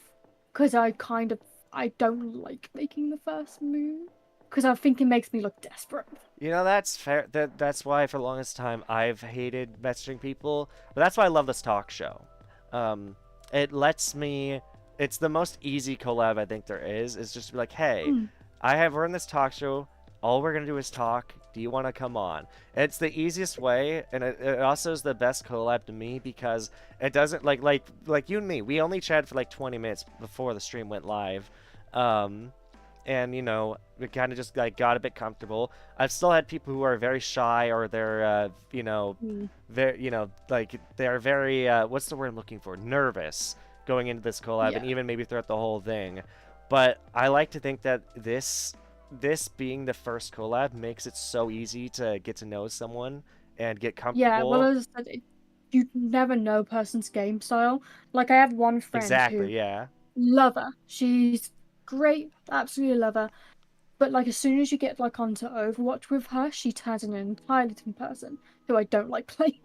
Because I don't like making the first move. Because I think it makes me look desperate.
that's fair. That's why for the longest time I've hated messaging people. But that's why I love this talk show. Um, it lets me. It's the most easy collab I think there is. It's just be like, hey,
Mm,
we're in this talk show. All we're gonna do is talk. Do you want to come on? It's the easiest way, and it also is the best collab to me because it doesn't like you and me. We only chatted for like 20 minutes before the stream went live. Um, and we kind of just like got a bit comfortable. I've still had people who are very shy or they're
mm.
very like they're very what's the word I'm looking for, nervous going into this collab and
Yeah.
even maybe throughout the whole thing. But I like to think that this being the first collab makes it so easy to get to know someone and get
Yeah, well,
comfortable.
as I said, you never know a person's game style. Like, I have one friend who,
Exactly, yeah.
love her. She's great, absolutely love her. But like as soon as you get like onto Overwatch with her, she turns into an entirely different person who I don't like playing.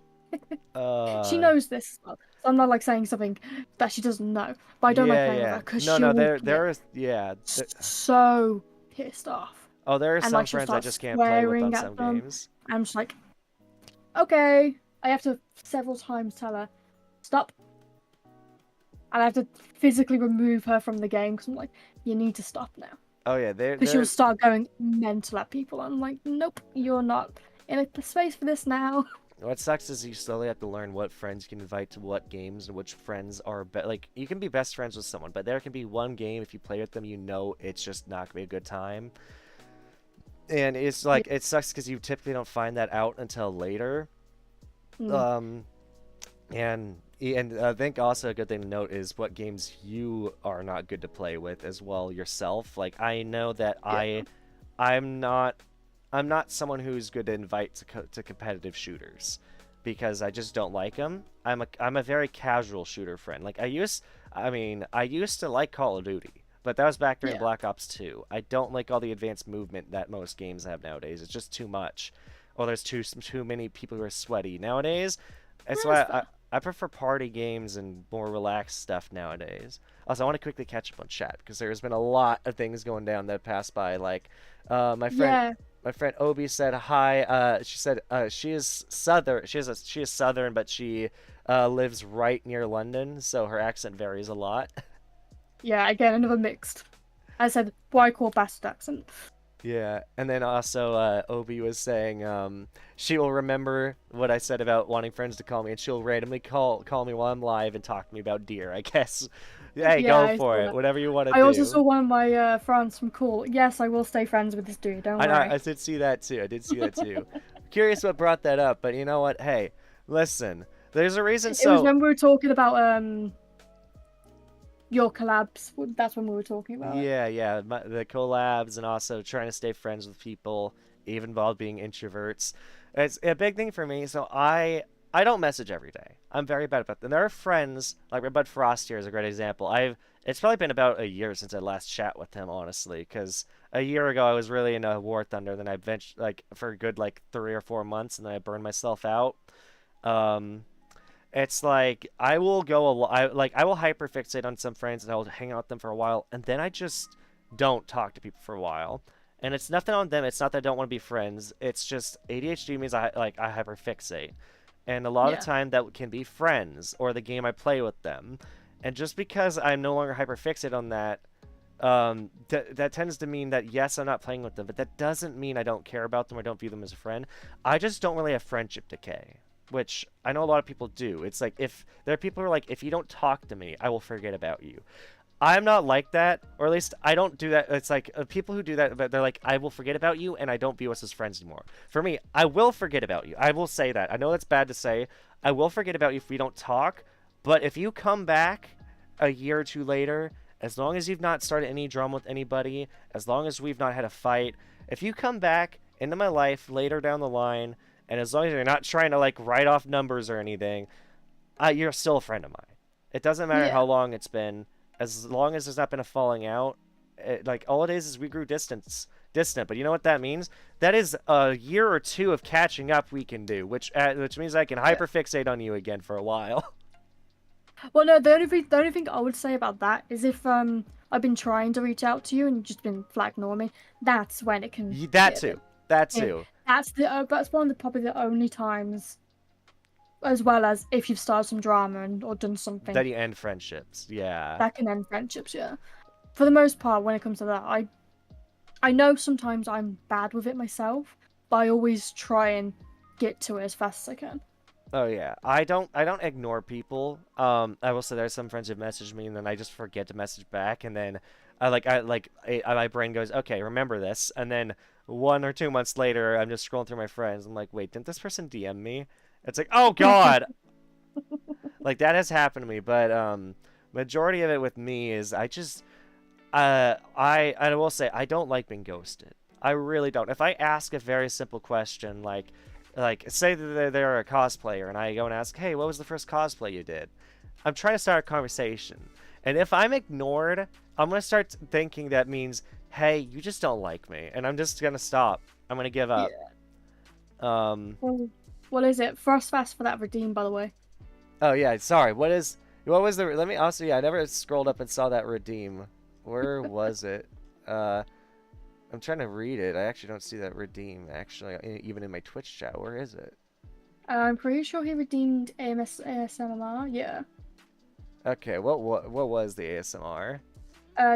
She
uh
knows this as well. So I'm not like saying something that she doesn't know. But I don't like
yeah,
playing with her
yeah.
because
No,
she
no,
will get
there is, yeah.
so pissed off.
Oh, there are
And
some
like she'll
friends I
start
just can't play with on
swearing
some
at them.
games.
I'm just like, okay. I have to several times tell her, stop. And I have to physically remove her from the game because I'm like, you need to stop now.
Oh yeah,
Because she'll start going mental at people. I'm like, nope, you're not in a space for this now.
what sucks is you slowly have to learn what friends you can invite to what games and which friends are like you can be best friends with someone, but there can be one game if you play with them, it's just not gonna be a good time. And it's
Yeah.
like it sucks because you typically don't find that out until later.
Mm.
Um, and I think also a good thing to note is what games you are not good to play with as well yourself. Like I know that
Yeah.
I'm not someone who's good to invite to competitive shooters because I just don't like them. I'm a very casual shooter friend. Like I used to like Call of Duty, but that was back during
Yeah.
Black Ops 2. I don't like all the advanced movement that most games have nowadays. It's just too much. Or there's too many people who are sweaty nowadays. That's
Where is
why
that?
I prefer party games and more relaxed stuff nowadays. Also, I want to quickly catch up on chat because there's been a lot of things going down that passed by. Like, my friend
Yeah.
Obi said hi. She said she is southern. She is southern, but she lives right near London, so her accent varies a lot.
Yeah. Again, another mixed. I said, why call bastard accent?
Yeah, and then also Obi was saying she will remember what I said about wanting friends to call me, and she'll randomly call me while I'm live and talk to me about deer. I guess. Hey,
Yeah,
go
I
for
saw
it.
that.
Whatever you want to
I also
do.
saw one of my friends from Cool. Yes, I will stay friends with this dude. Don't worry.
I did see that too. I did see that too. Curious what brought that up, but you know what? Hey, listen. There's a reason.
It was
So
when we were talking about your collabs. That's when we were talking about it.
yeah, yeah, the collabs and also trying to stay friends with people, even while being introverts. It's a big thing for me. So I don't message every day. I'm very bad about that. And there are friends, like my bud Frost here is a great example. It's probably been about a year since I last chat with him, honestly, because a year ago I was really into War Thunder. Then I benched like for a good like 3 or 4 months, and then I burned myself out. Um, it's like I will go a lot. I will hyperfixate on some friends, and I will hang out with them for a while, and then I just don't talk to people for a while. And it's nothing on them. It's not that I don't want to be friends. It's just ADHD means I hyperfixate. And a lot of
Yeah.
the time that can be friends or the game I play with them. And just because I'm no longer hyperfixated on that, that tends to mean that yes, I'm not playing with them, but that doesn't mean I don't care about them or don't view them as a friend. I just don't really have friendship decay, which I know a lot of people do. It's like if there are people who are like, if you don't talk to me, I will forget about you. I'm not like that, or at least I don't do that. It's like people who do that, but they're like, I will forget about you, and I don't view us as friends anymore. For me, I will forget about you. I will say that. I know that's bad to say. I will forget about you if we don't talk, but if you come back a year or two later, as long as you've not started any drama with anybody, as long as we've not had a fight, if you come back into my life later down the line, and as long as you're not trying to like write off numbers or anything, you're still a friend of mine. It doesn't matter
Yeah.
how long it's been, as long as there's not been a falling out. Like all it is we grew distant. But you know what that means? That is a year or two of catching up we can do, which means I can
Yeah.
hyperfixate on you again for a while.
Well, no, the only thing I would say about that is if I've been trying to reach out to you and you've just been flat ignoring me, that's when it can
That
get a
too.
bit.
That
Yeah,
too.
that's one of the probably the only times, as well as if you've started some drama or done something
That you end friendships. Yeah.
that can end friendships. Yeah, for the most part, when it comes to that, I know sometimes I'm bad with it myself, but I always try and get to it as fast as I can.
Oh yeah, I don't ignore people. I will say there's some friends who message me and then I just forget to message back, and then my brain goes, okay, remember this, and then 1 or 2 months later I'm just scrolling through my friends. I'm like, wait, didn't this person DM me? It's like, oh god, like that has happened to me. But majority of it with me is I just I will say I don't like being ghosted. I really don't. If I ask a very simple question like say that they're a cosplayer and I go and ask, hey, what was the first cosplay you did? I'm trying to start a conversation. And if I'm ignored, I'm going to start thinking that means, hey, you just don't like me. And I'm just going to stop. I'm going to give up.
Yeah.
Um,
Well, what is it? Frost fast for that redeem, by the way.
oh, yeah, sorry. What was the, let me also, yeah, I never scrolled up and saw that redeem. Where was it? I'm trying to read it. I actually don't see that redeem, actually, even in my Twitch chat. Where is it?
I'm pretty sure he redeemed ASMR. Yeah.
Okay, what was the ASMR?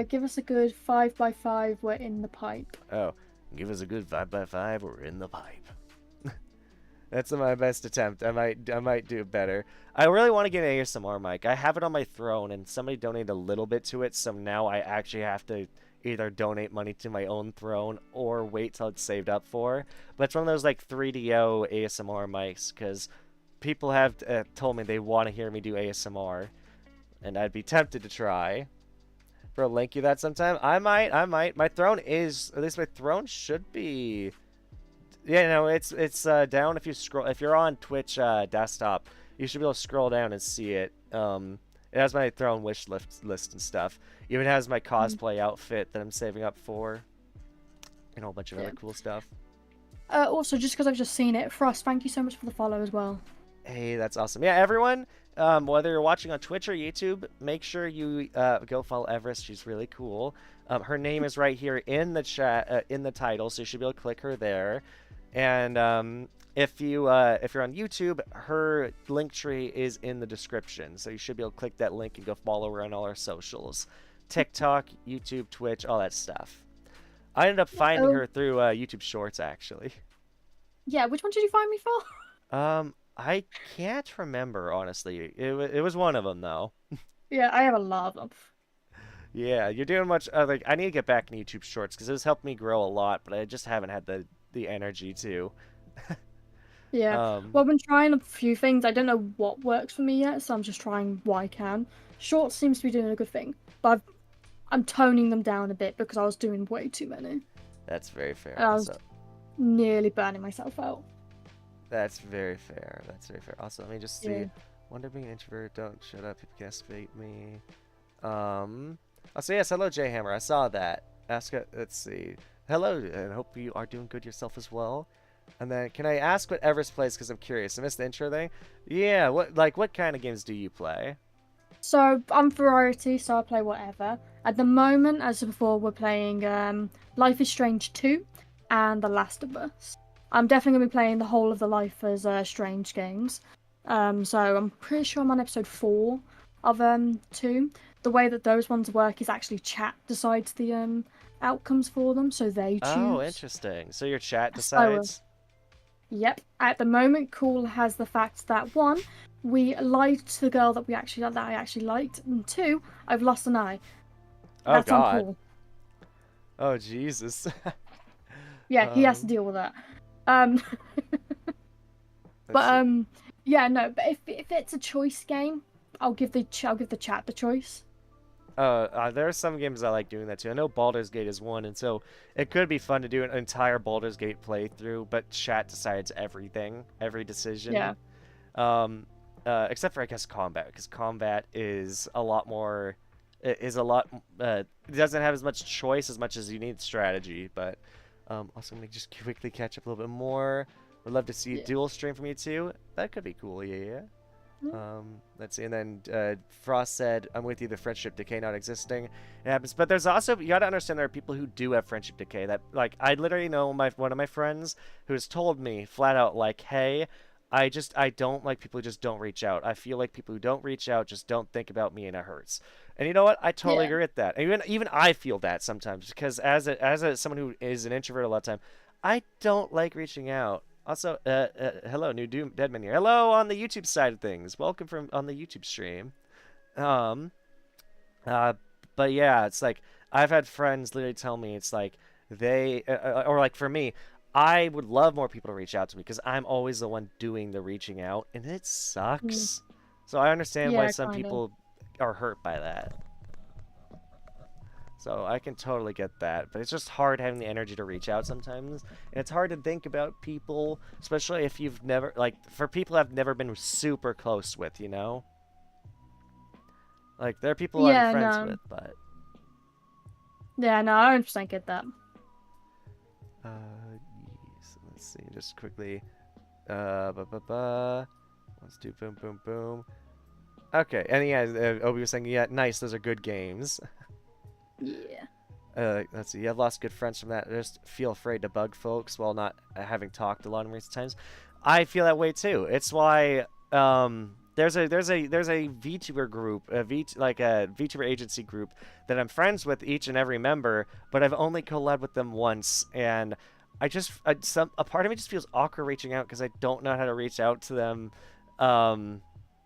Give us a good 5x5. We're in the pipe.
Oh, give us a good 5x5. We're in the pipe. That's my best attempt. I might do better. I really want to get an ASMR mic. I have it on my throne, and somebody donated a little bit to it, so now I actually have to either donate money to my own throne or wait till it's saved up for. But it's one of those like 3DO ASMR mics, because people have told me they want to hear me do ASMR, and I'd be tempted to try. Bro, link you that sometime. I might. My throne is, at least my throne should be. Yeah, no, it's down if you scroll. If you're on Twitch desktop, you should be able to scroll down and see it. It has my throne wish list and stuff. Even has my cosplay outfit that I'm saving up for, and a whole bunch of other cool stuff.
Also, just because I've just seen it, Frost, thank you so much for the follow as well.
Hey, that's awesome. Yeah, everyone, whether you're watching on Twitch or YouTube, make sure you go follow Everest. She's really cool. Her name is right here in the chat, in the title, so you should be able to click her there. And if you're on YouTube, her link tree is in the description, so you should be able to click that link and go follow her on all our socials, TikTok, YouTube, Twitch, all that stuff. I ended up finding her through YouTube Shorts, actually.
Yeah, which one did you find me for?
I can't remember, honestly. It was one of them, though.
Yeah, I have a lot of them.
Yeah, you're doing much. Like, I need to get back in YouTube Shorts because it has helped me grow a lot, but I just haven't had the energy to.
Yeah. Well, I've been trying a few things. I don't know what works for me yet, so I'm just trying what I can. Shorts seems to be doing a good thing, but I'm toning them down a bit because I was doing way too many.
That's very fair.
And I was nearly burning myself out.
That's very fair. That's very fair. Also, let me just
Yeah.
see. Wonder being an introvert. Don't shut up. People can estimate me. Oh, so yes, hello, J Hammer. I saw that. Let's see. Hello, and hope you are doing good yourself as well. And then, can I ask what Everest plays? Because I'm curious. I missed the intro thing. Yeah. What kind of games do you play?
So I'm variety, so I play whatever. At the moment, as before, we're playing Life is Strange 2 and The Last of Us. I'm definitely going to be playing the whole of the Life is Strange games. So I'm pretty sure I'm on episode 4 of 2. The way that those ones work is actually chat decides the outcomes for them, so they
Oh,
choose.
interesting. So your chat
So
decides?
yep. At the moment, Cool has the fact that one, we lied to the girl that I actually liked, and two, I've lost an eye.
Oh
That's on
God.
Cool.
Oh Jesus.
Yeah, he has to
um,
deal with that. Um,
let's
but
see.
yeah, no. But if it's a choice game, I'll give the chat the choice.
There are some games I like doing that too. I know Baldur's Gate is one, and so it could be fun to do an entire Baldur's Gate playthrough, but chat decides everything, every
Yeah.
decision. Except for I guess combat, because combat is a lot more, is a lot, it doesn't have as much choice as much as you need strategy. But also let me just quickly catch up a little bit more. Would love to see a
Yeah.
dual stream from you too. That could be cool. Yeah, yeah.
Yeah.
Let's see, and then Frost said, "I'm with you. The friendship decay not existing, it happens." But there's also you got to understand there are people who do have friendship decay. That like I literally know one of my friends who has told me flat out like, "Hey, I don't like people who just don't reach out. I feel like people who don't reach out just don't think about me, and it hurts." And you know what? I totally
Yeah.
agree with that. Even I feel that sometimes because as someone who is an introvert a lot of time, I don't like reaching out. Also, hello, new Doom Deadman here. Hello on the YouTube side of things. Welcome from on the YouTube stream. Um, uh, but yeah, it's like I've had friends literally tell me it's like they or like for me, I would love more people to reach out to me because I'm always the one doing the reaching out, and it
Mm.
sucks. So I understand why
Yeah,
some
kind of.
people are hurt by that. So I can totally get that, but it's just hard having the energy to reach out sometimes. And it's hard to think about people, especially if you've never, like, for people I've never been super close with, you know? Like, there are people I'm
Yeah,
friends
no.
with, but,
Yeah, no. I 100% get that.
yes, let's see, just quickly, let's do boom, boom, boom. Okay, and yeah, Obi was saying, yeah, nice, those are good games.
Yeah.
Let's see. You have lost good friends from that. Just feel afraid to bug folks while not having talked a lot in recent times. I feel that way too. It's why there's a VTuber group, like a VTuber agency group that I'm friends with each and every member, but I've only collabed with them once, and a part of me just feels awkward reaching out because I don't know how to reach out to them.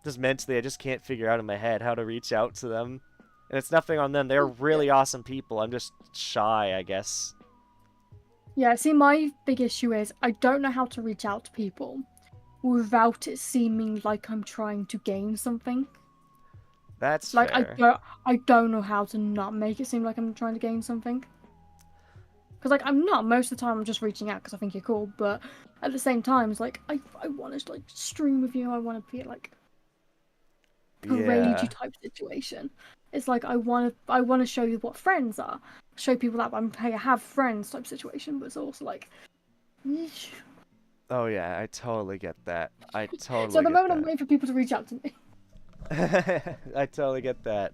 Just mentally, I just can't figure out in my head how to reach out to them. And it's nothing on them. They're
Yeah.
really awesome people. I'm just shy, I guess.
Yeah, see, my big issue is I don't know how to reach out to people without it seeming like I'm trying to gain something.
That's
Like
fair.
I don't know how to not make it seem like I'm trying to gain something. Because like I'm not. Most of the time I'm just reaching out because I think you're cool. But at the same time, it's like I want to like stream with you. I want to be like parade you
Yeah.
type situation. It's like I want to show you what friends are. Show people that I have friends type situation. But it's also like. Yeesh.
Oh yeah, I totally get that. I
So at
totally
the
get
moment I'm
that.
waiting for people to reach out to me.
I totally get that.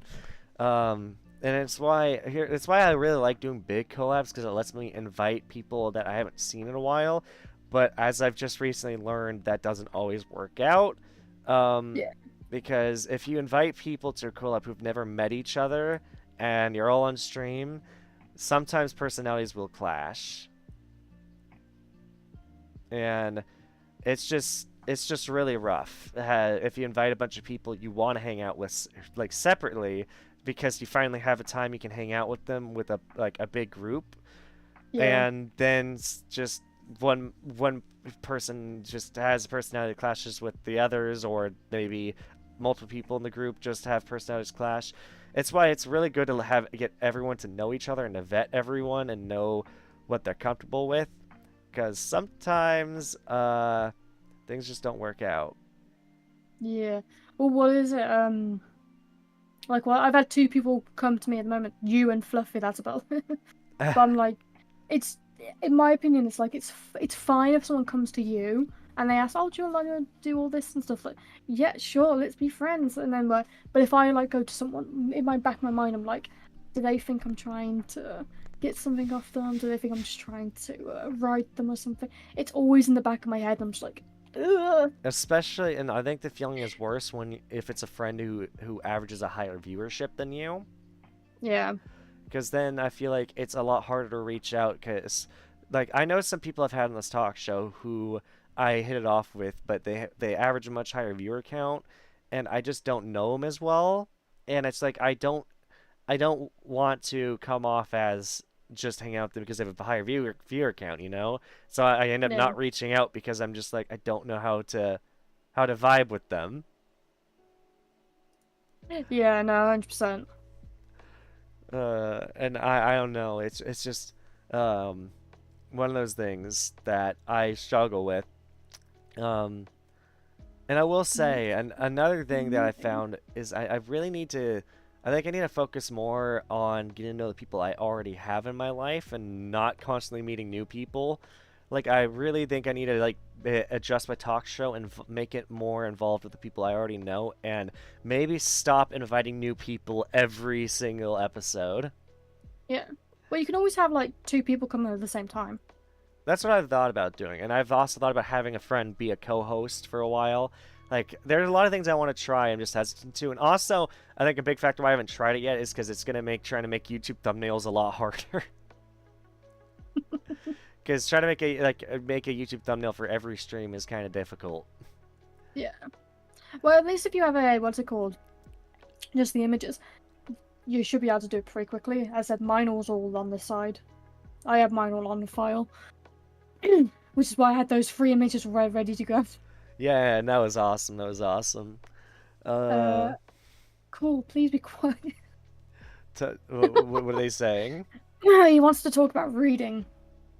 And it's why I really like doing big collabs because it lets me invite people that I haven't seen in a while. But as I've just recently learned, that doesn't always work out. Um,
Yeah.
because if you invite people to a collab who've never met each other and you're all on stream, sometimes personalities will clash. And it's just really rough. If you invite a bunch of people you want to hang out with like separately because you finally have a time you can hang out with them with a big group,
Yeah.
and then just one person just has a personality that clashes with the others, or maybe multiple people in the group just have personalities clash. It's why it's really good to get everyone to know each other and to vet everyone and know what they're comfortable with, because sometimes things just don't work out.
Yeah. Well, what is it? Like, well, I've had two people come to me at the moment, you and Fluffy. That's about it. But I'm like, it's in my opinion, it's like it's fine if someone comes to you and they ask, "Oh, do you want to do all this and stuff?" Like, yeah, sure, let's be friends. And then, like, but if I like go to someone in my back of my mind, I'm like, do they think I'm trying to get something off them? Do they think I'm just trying to write them or something? It's always in the back of my head. And I'm just like, ugh.
Especially, and I think the feeling is worse if it's a friend who averages a higher viewership than you.
Yeah.
Because then I feel like it's a lot harder to reach out. Because, like, I know some people I've had on this talk show who I hit it off with, but they average a much higher viewer count, and I just don't know them as well. And it's like I don't want to come off as just hanging out with them because they have a higher viewer count, you know. So I end up
Yeah.
not reaching out because I'm just like I don't know how to vibe with them.
Yeah. No, 100%.
And I don't know. It's just um one of those things that I struggle with. Um, and I will say, and another thing that I found is I really need to. I think I need to focus more on getting to know the people I already have in my life and not constantly meeting new people. Like I really think I need to like adjust my talk show and make it more involved with the people I already know, and maybe stop inviting new people every single episode.
Yeah. Well, you can always have like two people come in at the same time.
That's what I've thought about doing, and I've also thought about having a friend be a co-host for a while. Like, there's a lot of things I want to try. I'm just hesitant to, and also, I think a big factor why I haven't tried it yet is because it's gonna make trying to make YouTube thumbnails a lot harder. Because trying to make a YouTube thumbnail for every stream is kind of difficult.
Yeah. Well, at least if you have a what's it called, just the images, you should be able to do it pretty quickly. As I said, mine was all on the side. I have mine all on the file, which is why I had those 3 images ready to go.
Yeah, and that was awesome. That was awesome.
Uh, cool. Please be quiet.
What are they saying?
He wants to talk about reading,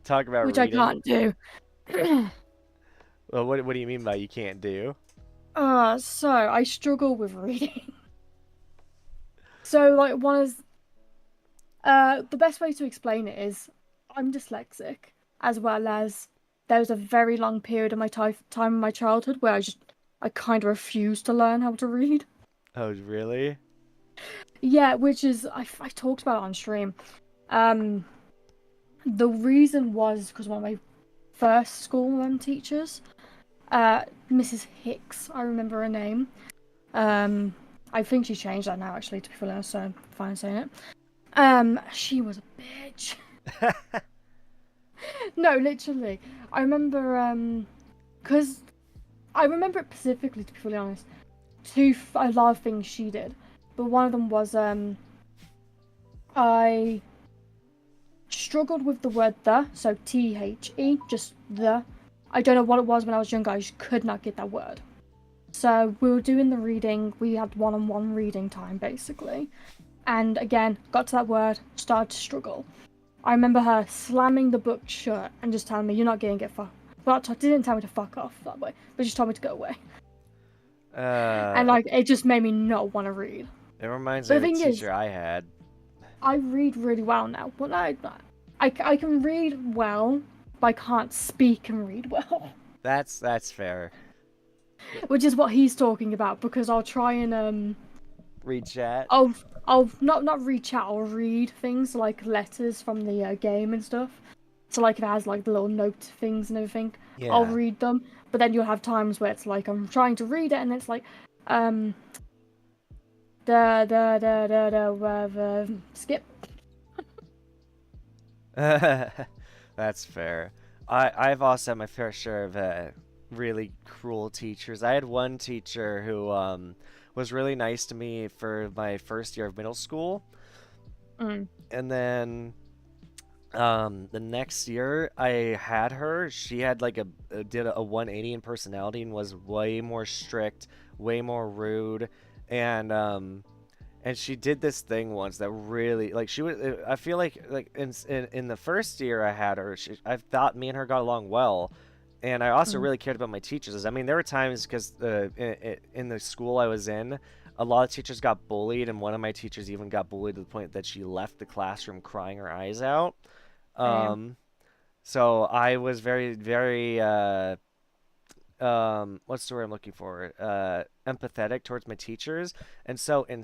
Talk about
which I
reading.
can't do.
Well, what do you mean by you can't do?
So I struggle with reading. So like the best way to explain it is I'm dyslexic, as well as there was a very long period of my time in my childhood where I kind of refused to learn how to read.
Oh, really?
Yeah, which is I talked about it on stream. The reason was because one of my first school teachers, Mrs. Hicks, I remember her name. I think she changed that now actually, to be honest, so I'm fine saying it. She was a bitch. No, literally. I remember, because I remember it specifically, to be fully honest, a lot of things she did. But one of them was, I struggled with the word the, so THE, just the. I don't know what it was when I was younger, I just could not get that word. So we were doing the reading, we had one-on-one reading time, basically. And again, got to that word, started to struggle. I remember her slamming the book shut and just telling me, "You're not getting it fuck." Well, didn't tell me to fuck off that way, but just told me to go away. And like, it just made me not want to read.
It reminds
But
me
the
of a
thing is,
teacher I had.
I read really well now. Well, I can read well, but I can't speak and read well.
That's fair.
Which is what he's talking about, because I'll try and
Read chat.
I'll not read chat, I'll read things like letters from the game and stuff. So like if it has like the little note things and everything, I'll
Yeah.
read them. But then you'll have times where it's like I'm trying to read it and it's like skip.
That's fair. I've also had my fair share of really cruel teachers. I had one teacher who was really nice to me for my first year of middle school,
Mm.
and then the next year I had her. She had like did a 180 in personality and was way more strict, way more rude, and she did this thing once that really like she would. I feel like in the first year I had her, I thought me and her got along well, And I also
Mm.
really cared about my teachers. I mean, there were times because in the school I was in, a lot of teachers got bullied, and one of my teachers even got bullied to the point that she left the classroom crying her eyes out.
Damn.
Um, so I was very, very what's the word I'm looking for? Empathetic towards my teachers. And so in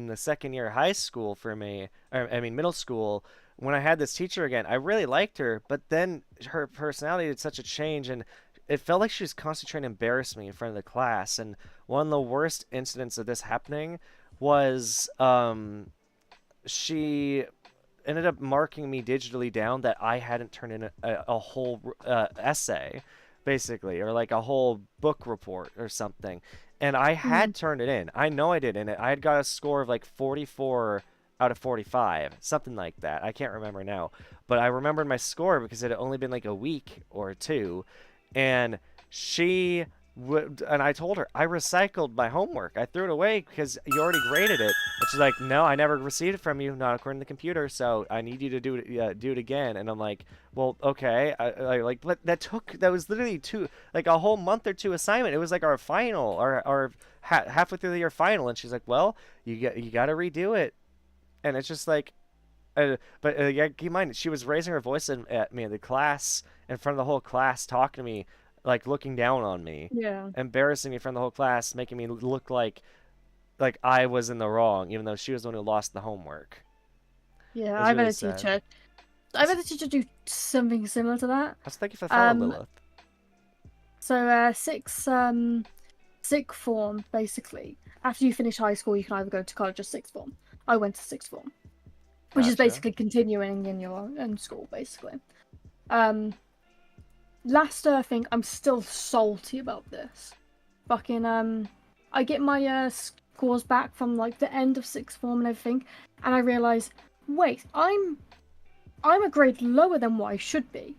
the second year of high school for me, or I mean middle school, when I had this teacher again, I really liked her, but then her personality did such a change, and it felt like she was constantly trying to embarrass me in front of the class. And one of the worst incidents of this happening was she ended up marking me digitally down that I hadn't turned in a whole essay, basically, or like a whole book report or something. And I
Mm.
had turned it in. I know I did in it. I had got a score of like 44 out of 45, something like that. I can't remember now. But I remembered my score because it had only been like a week or two. And she and I told her I recycled my homework. I threw it away because you already graded it. And she's like, "No, I never received it from you, not according to the computer. So I need you to do it again." And I'm like, "Well, okay." I like, but that was literally like a whole month or two assignment. It was like our final, our halfway through the year final. And she's like, "Well, you got to redo it." And it's just like, but yeah, keep in mind, she was raising her voice at me in the class, in front of the whole class, talking to me, like looking down on me,
Yeah.
embarrassing me in front of the whole class, making me look like I was in the wrong, even though she was the one who lost the homework. It
Yeah.
was
I've had
really
a
sad.
teacher. I've had a teacher do something similar to that.
Let's thank you for the follow,
Um.
Lilith.
So sixth form basically. After you finish high school, you can either go to college or sixth form. I went to sixth form, which is
Gotcha.
basically continuing in your own school, basically. Um. Last thing, I'm still salty about this. Fucking I get my scores back from like the end of sixth form and everything, and I realize, wait, I'm a grade lower than what I should be.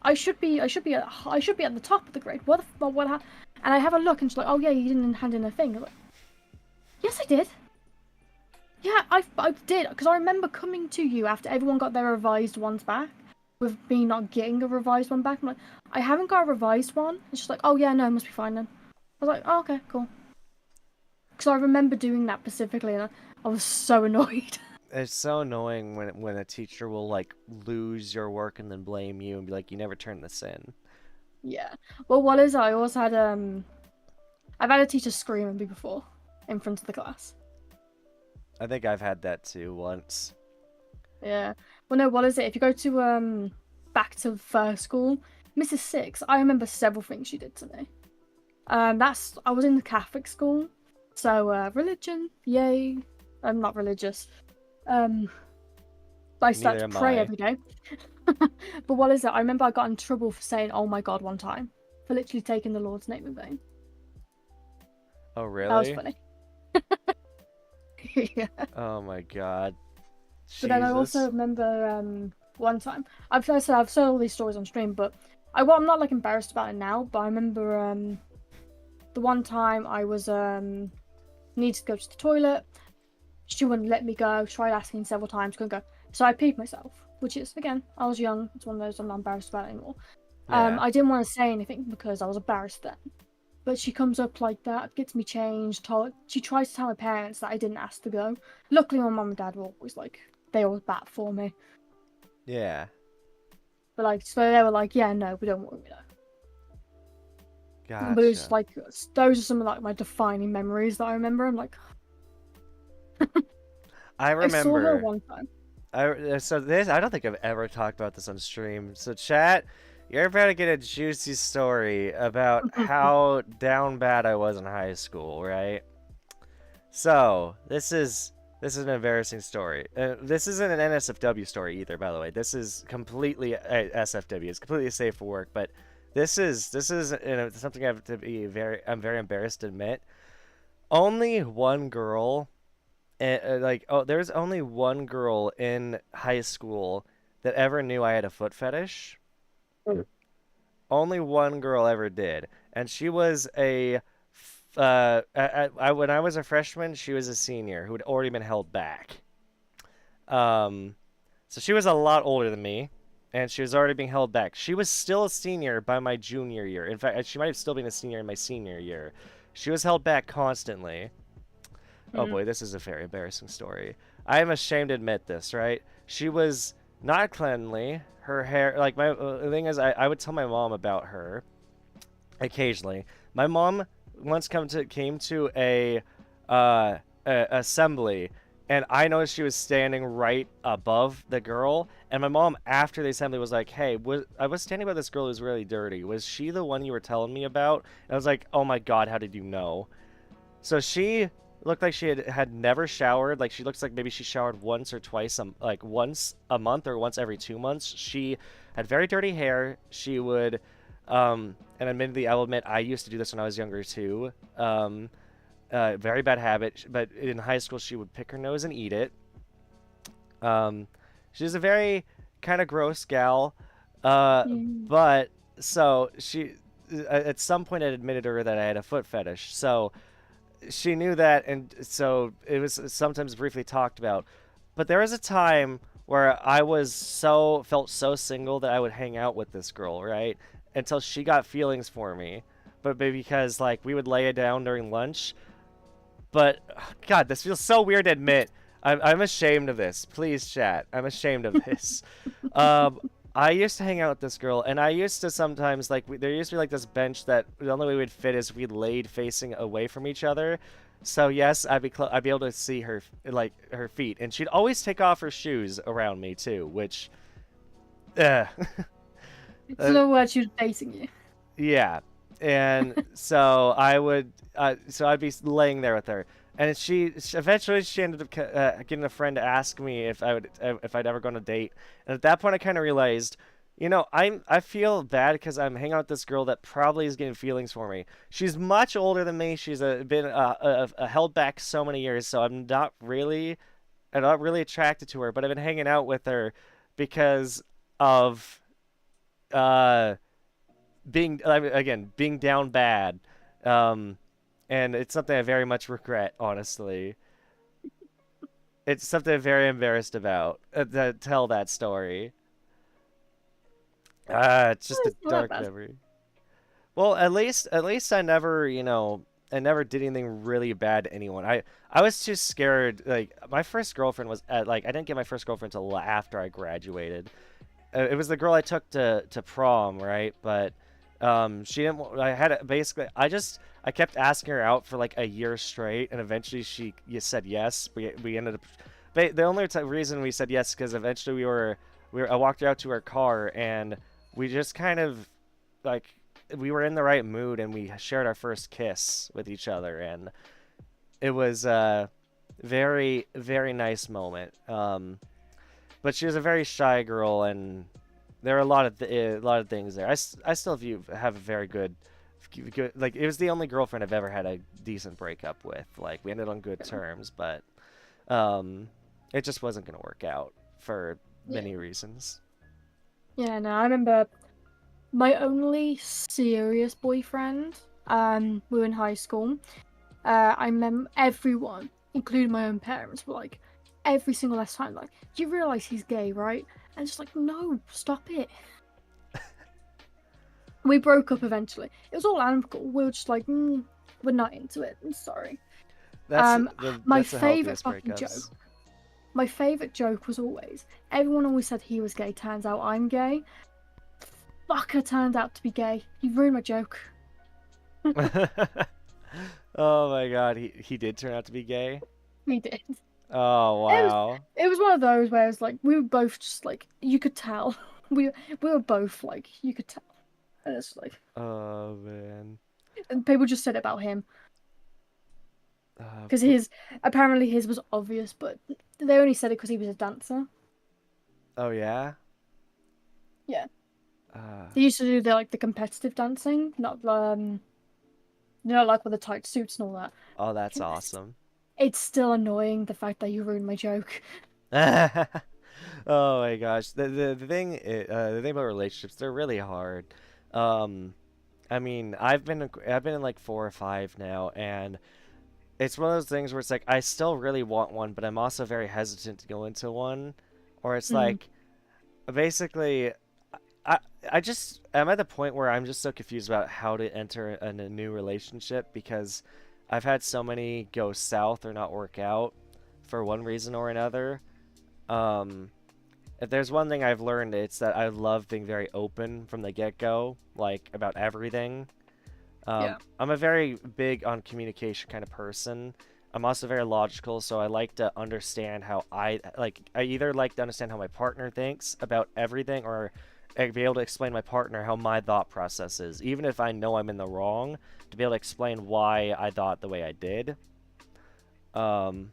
I should be at the top of the grade. What happened? And I have a look, and she's like, "Oh yeah, you didn't hand in a thing." I'm like, "Yes, I did. Yeah, I did, because I remember coming to you after everyone got their revised ones back, with me not getting a revised one back. I'm like, I haven't got a revised one. And she's like, "Oh yeah, no, it must be fine then." I was like, "Oh okay, cool." Because I remember doing that specifically, and I was so annoyed.
It's so annoying when a teacher will like lose your work and then blame you and be like, "You never turned this in."
Yeah. Well, what is it? I also had I've had a teacher scream at me before in front of the class.
I think I've had that too once.
Yeah. Well, no, what is it? If you go to back to first school, Mrs. Six, I remember several things she did to me. I was in the Catholic school, so religion, yay. I'm not religious. But I start
Neither
to
am
pray
I.
every day. But what is it? I remember I got in trouble for saying "Oh my God" one time, for literally taking the Lord's name in vain.
Oh,
That was
really?
funny. Yeah.
Oh my God.
But then I also
Jesus.
remember one time. I've said all these stories on stream, but I'm not like embarrassed about it now. But I remember the one time I was needed to go to the toilet. She wouldn't let me go. Tried asking several times, couldn't go. So I peed myself, which is again, I was young. It's one of those I'm not embarrassed about anymore.
Yeah.
I didn't want to say anything because I was embarrassed then. But she comes up like that, gets me changed. She tries to tell my parents that I didn't ask to go. Luckily, my mum and dad were always like, they always bat for me.
Yeah.
But like, so they were like, yeah, no, we don't want you know. But it was
Gotcha.
like, those are some of like my defining memories that I remember. I'm like,
I
I saw her
remember.
one time.
I don't think I've ever talked about this on stream. So chat, you're about to get a juicy story about how down bad I was in high school, right? So this is an embarrassing story. This isn't an NSFW story either, by the way. This is completely SFW. It's completely safe for work, but this is something I have to be I'm very embarrassed to admit. Only one girl, there's only one girl in high school that ever knew I had a foot fetish.
Mm.
Only one girl ever did, and she was when I was a freshman, she was a senior who had already been held back. Um, so she was a lot older than me, and she was already being held back. She was still a senior by my junior year. In fact, she might have still been a senior in my senior year. She was held back constantly. Oh
Mm.
boy, this is a very embarrassing story. I am ashamed to admit this, right? She was not cleanly. Her hair, like, my the thing is, I would tell my mom about her occasionally. My mom once came to a assembly, and I noticed she was standing right above the girl. And my mom, after the assembly, was like, "Hey, I was standing by this girl who's really dirty. Was she the one you were telling me about?" And I was like, "Oh my God, how did you know?" So she looked like she had never showered. Like, she looks like maybe she showered once or twice, like once a month or once every 2 months. She had very dirty hair. She would, and admittedly, I will admit, I used to do this when I was younger too. Very bad habit. But in high school, she would pick her nose and eat it. She's a very kind of gross gal.
Mm.
But so she, at some point, I admitted to her that I had a foot fetish. So she knew that, and so it was sometimes briefly talked about. But there was a time where I felt so single that I would hang out with this girl, right? Until she got feelings for me. But because, like, we would lay it down during lunch. But God, this feels so weird to admit. I'm ashamed of this. Please, chat. I'm ashamed of this. Um, I used to hang out with this girl, and I used to sometimes, like, there used to be like this bench that the only way we'd fit is we laid facing away from each other. So yes, I'd be able to see her, like, her feet, and she'd always take off her shoes around me too, which, uh,
So the word she was dating you.
yeah. And so I'd be laying there with her, and eventually she ended up getting a friend to ask me if I'd ever go on a date. And at that point, I kind of realized, I feel bad because I'm hanging out with this girl that probably is getting feelings for me. She's much older than me. She's been held back so many years, so I'm not really attracted to her. But I've been hanging out with her because of uh being down bad, um, and it's something I very much regret. Honestly, it's something I'm very embarrassed about to tell that story. It's just a
It's not that
dark
bad.
memory. Well, at least I never did anything really bad to anyone. I was too scared. Like, my first girlfriend was I didn't get my first girlfriend until after I graduated. It was the girl I took to prom, right? But she didn't. I had basically. I kept asking her out for like a year straight, and eventually she said yes. We ended up. The only reason we said yes because eventually I walked her out to her car, and we just kind of like we were in the right mood, and we shared our first kiss with each other, and it was a very very nice moment. But she was a very shy girl, and there are a lot of things there. I still have a very good, like, it was the only girlfriend I've ever had a decent breakup with. Like, we ended on good terms, but um, it just wasn't gonna work out for
Yeah.
many reasons.
Yeah, no, I remember my only serious boyfriend. We were in high school. I remember everyone, including my own parents, were like, every single last time, like, you realize he's gay, right? And just like, no, stop it. We broke up eventually. It was all amicable. We were just like, we're not into it. I'm sorry.
That's
My
that's the
favorite
healthiest
fucking
breakups.
joke. My favorite joke was always everyone always said he was gay. Turns out I'm gay. Fucker turned out to be gay. You ruined my joke.
Oh my God, he did turn out to be gay.
We did.
Oh
It was
wow.
it was one of those where it's like we were both just like you could tell. We were both like you could tell. And it's like
Oh man.
and people just said it about him.
Uh,
Because
but,
his was obvious, but they only said it because he was a dancer.
oh yeah.
Yeah.
Uh,
He used to do the competitive dancing, not like with the tight suits and all that.
oh, that's
Goodness.
awesome.
It's still annoying the fact that you ruined my joke.
Oh my gosh. The thing about relationships, they're really hard. Um, I mean, I've been in like four or five now, and it's one of those things where it's like I still really want one, but I'm also very hesitant to go into one. Or it's
Mm.
like basically I I just I'm at the point where I'm just so confused about how to enter in a new relationship because I've had so many go south or not work out for one reason or another. Um, if there's one thing I've learned, it's that I love being very open from the get-go, like about everything.
Yeah.
I'm a very big on communication kind of person. I'm also very logical, so I like to understand how I either like to understand how my partner thinks about everything, or be able to explain to my partner how my thought process is, even if I know I'm in the wrong, to be able to explain why I thought the way I did. Um,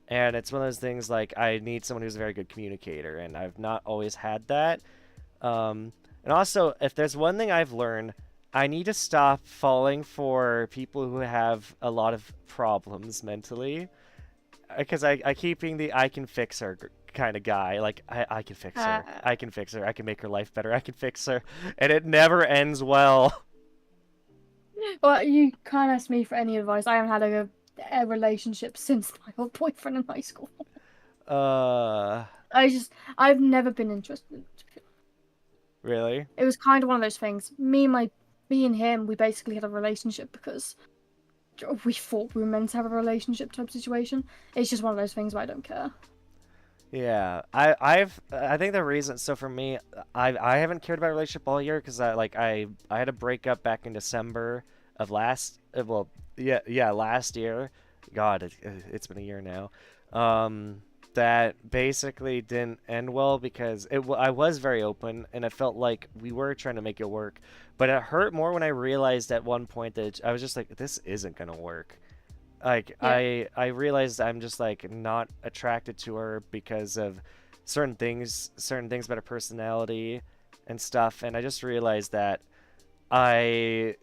and it's one of those things like I need someone who's a very good communicator, and I've not always had that. Um, and also, if there's one thing I've learned, I need to stop falling for people who have a lot of problems mentally. Because I keep being the I can fix her kind of guy. Like, I can fix
Uh,
her. I can fix her. I can make her life better. I can fix her. And it never ends well.
well, you can't ask me for any advice. I haven't had a relationship since my old boyfriend in high school.
Uh,
I've never been interested.
really?
It was kind of one of those things. Me and him, we basically had a relationship because we thought we were meant to have a relationship type situation. It's just one of those things where I don't care.
Yeah, I think the reason, so for me, I haven't cared about a relationship all year because I had a breakup back in December of well, yeah, last year. God, it's been a year now. That basically didn't end well because I was very open and it felt like we were trying to make it work, but it hurt more when I realized at one point that I was just like, this isn't gonna work. Like
Yeah.
I realized I'm just like not attracted to her because of certain things about her personality and stuff, and I just realized that I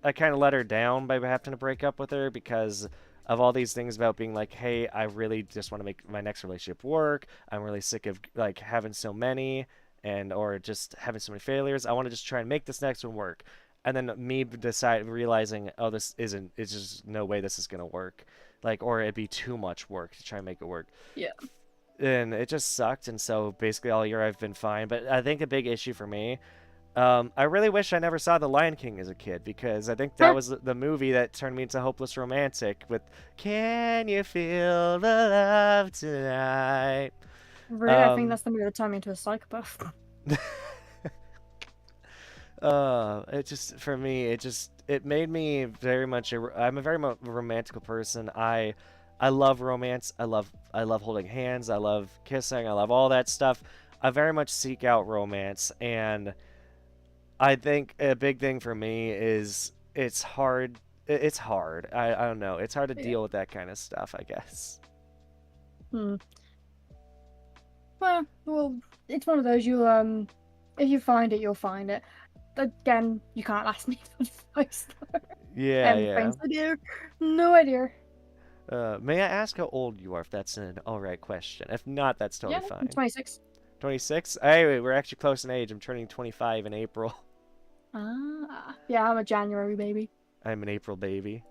I kind of let her down by having to break up with her because of all these things about being like, hey, I really just want to make my next relationship work. I'm really sick of like having so many and or just having so many failures. I want to just try and make this next one work. And then me decide realizing, oh, this isn't. It's just no way this is gonna work. Like, or it'd be too much work to try and make it work.
Yeah.
And it just sucked. And so basically all year I've been fine. But I think a big issue for me, I really wish I never saw The Lion King as a kid because I think that
Huh.
was the movie that turned me into hopeless romantic with "Can you feel the love tonight?"
Really, I think
Um,
that's the movie that turned me into a psychopath.
it just for me, it made me very much. I'm a very romantical person. I love romance. I love holding hands. I love kissing. I love all that stuff. I very much seek out romance and I think a big thing for me is it's hard. It's hard. I don't know. It's hard to
Yeah.
deal with that kind of stuff, I guess.
Hmm. Well, it's one of those if you find it, you'll find it. Again, you can't ask me for advice.
Yeah, yeah.
Thanks, idea. No idea.
May I ask how old you are, if that's an alright question? If not, that's totally
Yeah, I'm
fine.
26.
26? Hey, wait, we're actually close in age. I'm turning 25 in April.
Yeah, I'm a January baby.
I'm an April baby.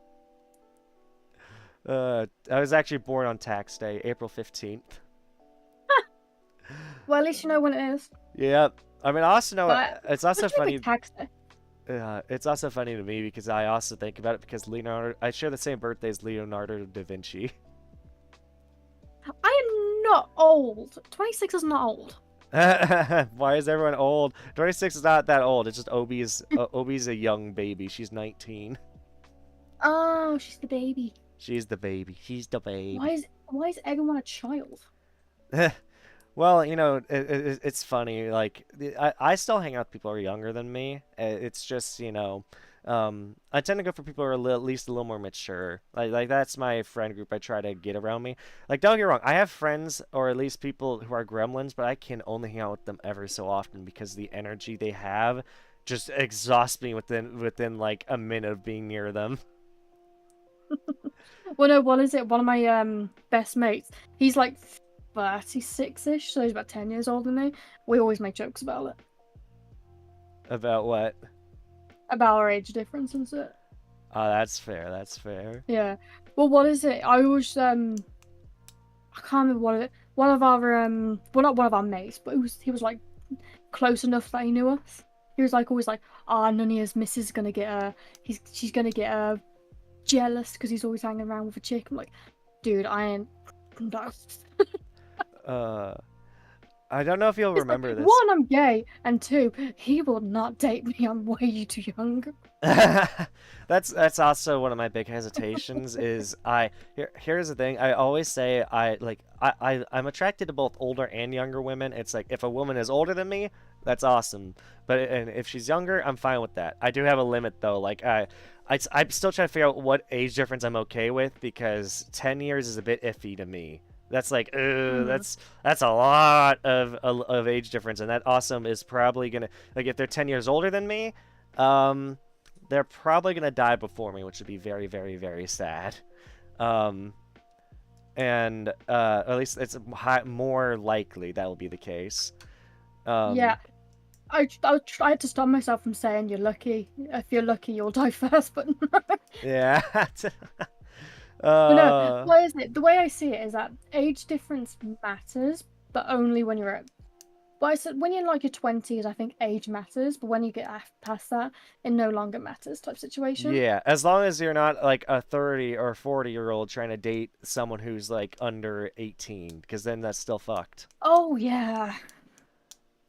I was actually born on tax day, April 15th.
Well, at least you know when it is.
Yep. I mean, I also know
But
it's
what
also
do you mean
funny.
with tax day?
It's also funny to me because I also think about it because I share the same birthday as Leonardo da Vinci.
I am not old. 26 is not old.
Why is everyone old? 26 is not that old. It's just Obi's a young baby. She's 19.
Oh, she's the baby.
She's the baby. She's the baby.
Why is everyone a child?
Well, you know, it's funny. Like, I still hang out with people who are younger than me. It's just, you know, I tend to go for people who are at least a little more mature. Like that's my friend group I try to get around me. Like, don't get me wrong, I have friends or at least people who are gremlins, but I can only hang out with them every so often because the energy they have just exhausts me within like a minute of being near them.
Well, no, what is it? One of my best mates. He's like 36-ish, so he's about 10 years older than me. We always make jokes about it.
About what?
About our age difference and shit.
Oh, that's fair. That's fair.
Yeah. Well, what is it? I always I can't remember what it. One of our well, not one of our mates, but he was like close enough that he knew us. He was like always like, "Ah, Nunia's missus is gonna get she's gonna get jealous because he's always hanging around with a chick." I'm like, dude, I ain't. No.
I don't know if you'll
It's like,
remember this.
one, I'm gay, and two, he will not date me. I'm way too young.
That's also one of my big hesitations is here's the thing. I always say I'm attracted to both older and younger women. It's like if a woman is older than me, that's awesome. And if she's younger, I'm fine with that. I do have a limit though. Like I'm still trying to figure out what age difference I'm okay with because 10 years is a bit iffy to me. That's like, that's a lot of age difference, and that awesome is probably gonna like if they're 10 years older than me, they're probably gonna die before me, which would be very, very, very sad. And at least it's more likely that will be the case.
Yeah, I had to stop myself from saying you're lucky. If you're lucky, you'll die first, but no.
Yeah.
But no, what is it? The way I see it is that age difference matters, but only when you're at. Well, I said when you're in like your 20s, I think age matters, but when you get past that, it no longer matters type situation.
Yeah, as long as you're not like a 30 or 40-year-old trying to date someone who's like under 18, because then that's still fucked.
Oh yeah.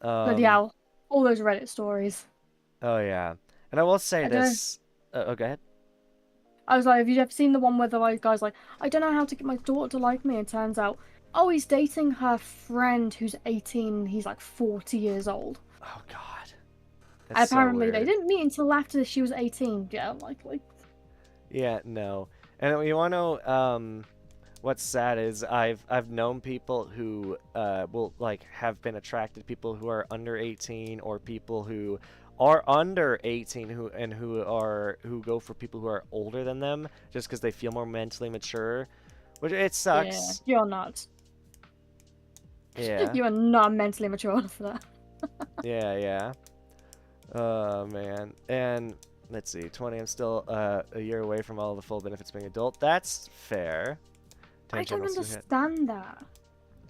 Bloody hell. All those Reddit stories.
Oh yeah, and I will say
I don't know.
this. Oh, go ahead.
I was like, have you ever seen the one where the like guy's like, I don't know how to get my daughter to like me? And turns out, oh, he's dating her friend who's 18. He's like 40 years old.
Oh God.
That's apparently
so
they didn't meet until after she was 18. Yeah, likely.
Yeah, no. And you want to know what's sad is I've known people who will like have been attracted to people who are under 18 or people who are under 18 who go for people who are older than them just because they feel more mentally mature, which it sucks.
Yeah, you're not.
Yeah.
You are not mentally mature enough for that.
Yeah. Oh man. And let's see, 20. I'm still a year away from all the full benefits of being adult. That's fair.
I don't understand that.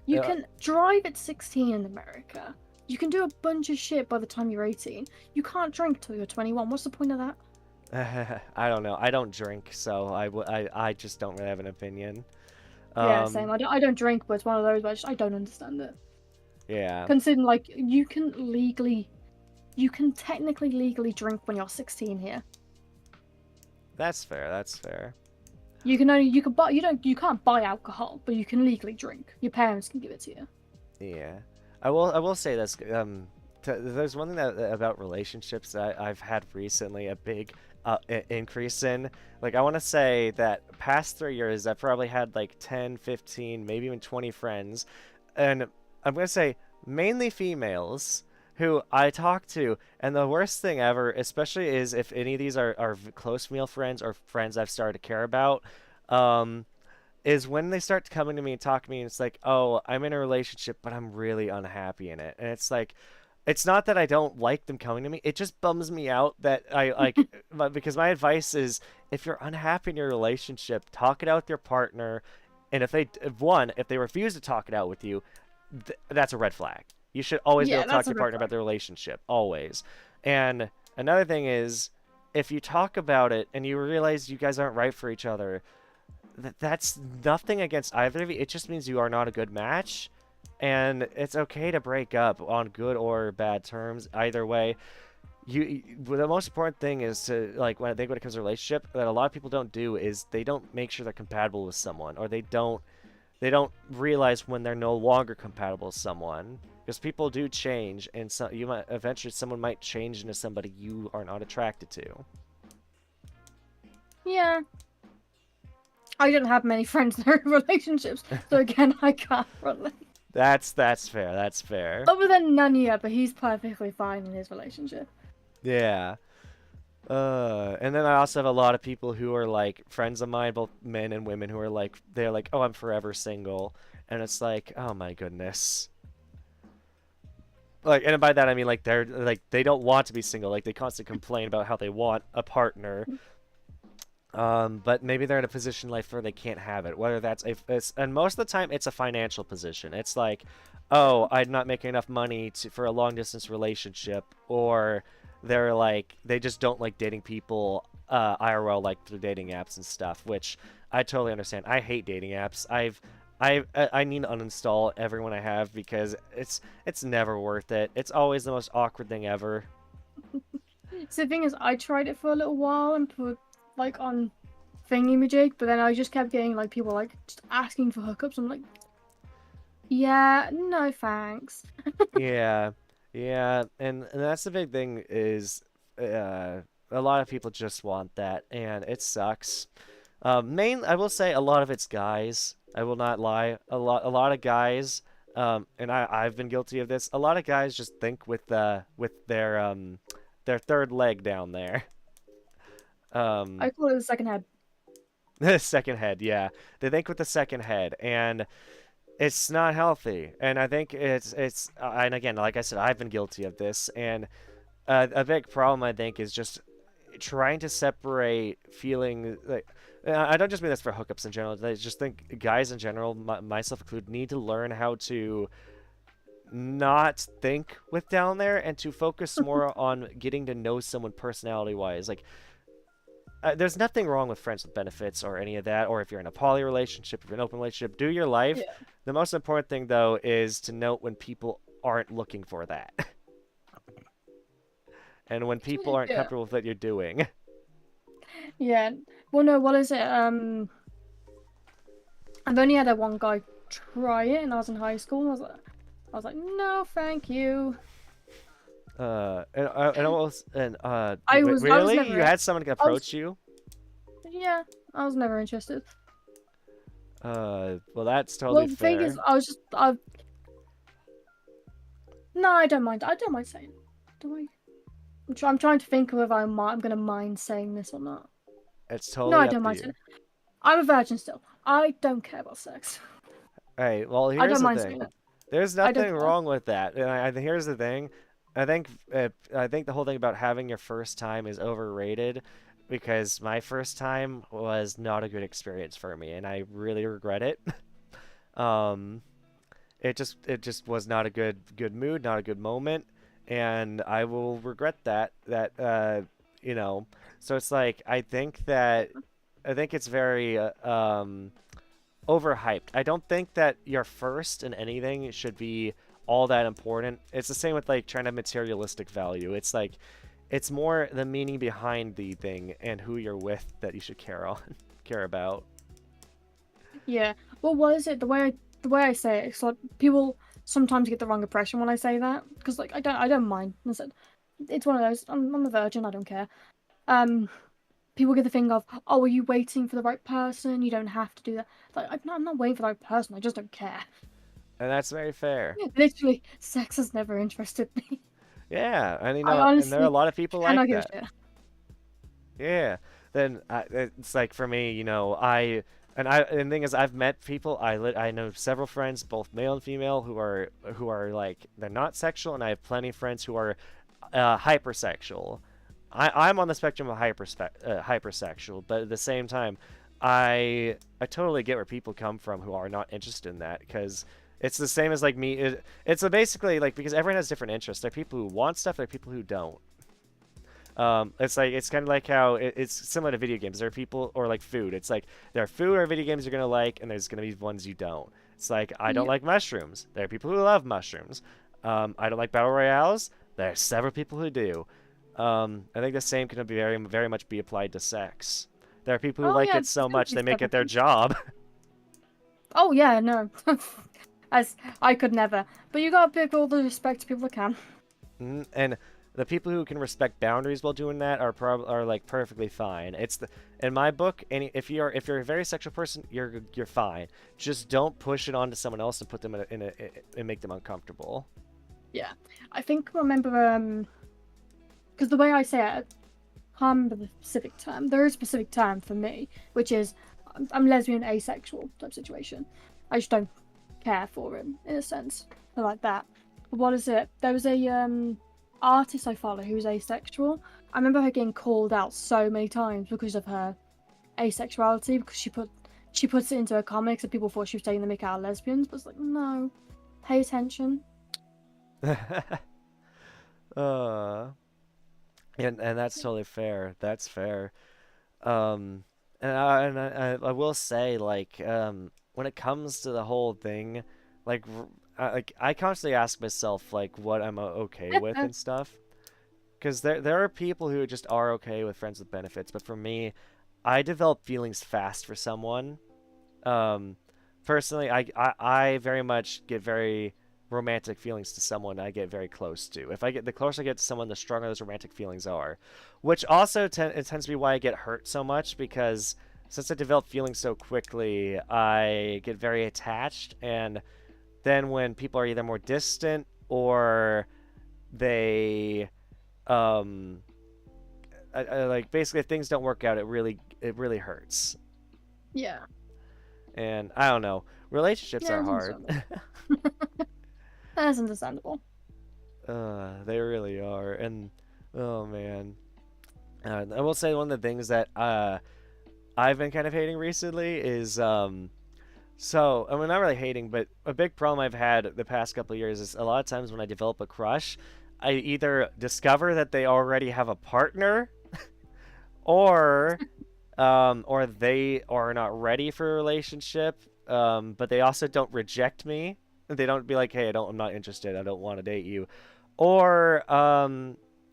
You can drive at 16 in America. You can do a bunch of shit by the time you're 18. You can't drink till you're 21. What's the point of that?
I don't know. I don't drink, so I just don't really have an opinion.
Yeah, same. I don't drink, but it's one of those where I don't understand it.
Yeah.
Considering, like, you can technically legally drink when you're 16 here.
That's fair.
You can't buy alcohol, but you can legally drink. Your parents can give it to you.
Yeah. I will say this. There's one thing about relationships that I've had recently a big increase in. Like, I want to say that past 3 years, I've probably had like 10, 15, maybe even 20 friends. And I'm going to say mainly females who I talk to. And the worst thing ever, especially is if any of these are close female friends or friends I've started to care about, is when they start coming to me and talking to me and it's like, oh, I'm in a relationship, but I'm really unhappy in it. And it's like, it's not that I don't like them coming to me. It just bums me out that I like, because my advice is if you're unhappy in your relationship, talk it out with your partner. And if they refuse to talk it out with you, that's a red flag. You should always be able to talk to your partner about the relationship, always. And another thing is, if you talk about it and you realize you guys aren't right for each other, that's nothing against either of you. It just means you are not a good match, and it's okay to break up on good or bad terms. Either way, the most important thing is to, like, when it comes to relationship, that a lot of people don't do is they don't make sure they're compatible with someone, or they don't realize when they're no longer compatible with someone, because people do change, and so someone might change into somebody you are not attracted to.
Yeah. I don't have many friends that are in relationships, so again, I can't relate.
That's fair.
Other than Nanya, but he's perfectly fine in his relationship.
Yeah. And then I also have a lot of people who are like friends of mine, both men and women, who are like, they're like, oh, I'm forever single. And it's like, oh my goodness. Like, and by that I mean like they're like, they don't want to be single. Like, they constantly complain about how they want a partner. But maybe they're in a position in life where they can't have it. Whether that's and most of the time it's a financial position. It's like, oh, I'm not making enough money for a long distance relationship, or they're like they just don't like dating people IRL like through dating apps and stuff, which I totally understand. I hate dating apps. I need to uninstall everyone I have because it's never worth it. It's always the most awkward thing ever.
So the thing is, I tried it for a little while and put like on thingy-majig, but then I just kept getting like people like just asking for hookups. I'm like, yeah, no thanks.
Yeah, yeah, and that's the big thing is a lot of people just want that, and it sucks. I will say a lot of it's guys. I will not lie. A lot of guys, and I've been guilty of this. A lot of guys just think with their third leg down there.
I call it the second head.
The second head, yeah. They think with the second head, and it's not healthy. And I think and again, like I said, I've been guilty of this, and a big problem I think is just trying to separate feeling like I don't just mean this for hookups in general. I just think guys in general, myself included, need to learn how to not think with down there and to focus more on getting to know someone personality wise. Like there's nothing wrong with friends with benefits or any of that, or if you're in a poly relationship, if you're in an open relationship, do your life.
Yeah.
The most important thing, though, is to note when people aren't looking for that. And when people aren't
Yeah.
comfortable with what you're doing.
Yeah. Well, no, what is it? I've only had one guy try it, and I was in high school, and I was like, no, thank you.
Really?
never,
You had someone approach you?
Yeah, I was never interested.
Well, that's totally
The
fair.
thing is, no, I don't mind. I don't mind saying it. Do I? I'm trying to think of if I'm gonna mind saying this or not.
It's totally
No, I
up
don't
to
mind
you.
saying it. I'm a virgin still. I don't care about sex.
Hey, well,
I
here's
don't
the
mind
thing.
saying it.
There's
I don't
nothing
care.
wrong with that. And here's the thing. I think the whole thing about having your first time is overrated because my first time was not a good experience for me, and I really regret it. um, it just was not a good mood, not a good moment, and I will regret you know. So it's like I think it's very overhyped. I don't think that your first in anything should be all that important. It's the same with like trying to materialistic value. It's like it's more the meaning behind the thing and who you're with that you should care about.
Yeah. Well, what is it? The way I say it, it's like people sometimes get the wrong impression when I say that because like I don't mind. It's one of those. I'm a virgin. I don't care. Um, People get the thing of, oh, are you waiting for the right person? You don't have to do that. Like I'm not waiting for the right person. I just don't care.
And that's very fair.
Literally, sex has never interested me.
Yeah, and
I
and there are a
honestly
lot of people
cannot
like
give a
that.
shit.
Yeah. Then it's like for me, and the thing is, I've met people. I know several friends, both male and female, who are like they're not sexual, and I have plenty of friends who are hypersexual. I'm on the spectrum of hypersexual, but at the same time, I totally get where people come from who are not interested in that because it's the same as like me. It's basically like because everyone has different interests. There are people who want stuff. There are people who don't. It's kind of like how it's similar to video games. There are people or like food. It's like there are food or video games you're gonna like, and there's gonna be ones you don't. It's like I don't
Yeah.
like mushrooms. There are people who love mushrooms. I don't like battle royales. There are several people who do. I think the same can be very, very much be applied to sex. There are people who
Oh
like
yeah,
it so
same
much
with
they make it their
everything.
job.
Oh yeah, no. As I could never. But you gotta pick all the respect to people that can.
And the people who can respect boundaries while doing that are like perfectly fine. In my book, if you're a very sexual person, you're fine. Just don't push it onto someone else and put them and make them uncomfortable.
Yeah. I think I remember because the way I say it, I can't remember the specific term. There is a specific term for me, which is I'm lesbian asexual type situation. I just don't care for him in a sense. I like that. But what is it? There was a artist I follow who's asexual. I remember her getting called out so many times because of her asexuality because she puts it into her comics and people thought she was taking the mick out of lesbians, but it's like, no, pay attention.
uh, and that's totally fair. That's fair. Um, and I will say, like, when it comes to the whole thing, like, like I constantly ask myself, like, what I'm okay with and stuff. Because there are people who just are okay with friends with benefits, but for me, I develop feelings fast for someone. Um, Personally, I very much get very romantic feelings to someone I get very close to. If I get the closer I get to someone, the stronger those romantic feelings are, which also it tends to be why I get hurt so much because since I develop feelings so quickly, I get very attached, and then when people are either more distant or they um like basically if things don't work out, it really hurts.
Yeah.
And I don't know. Relationships
Yeah,
are
it's
hard.
understandable. That's understandable.
They really are. And oh man. I will say one of the things that I've been kind of hating recently is so I mean not really hating, but a big problem I've had the past couple of years is a lot of times when I develop a crush, I either discover that they already have a partner or or they are not ready for a relationship, but they also don't reject me. They don't be like, "Hey, I'm not interested. I don't want to date you," or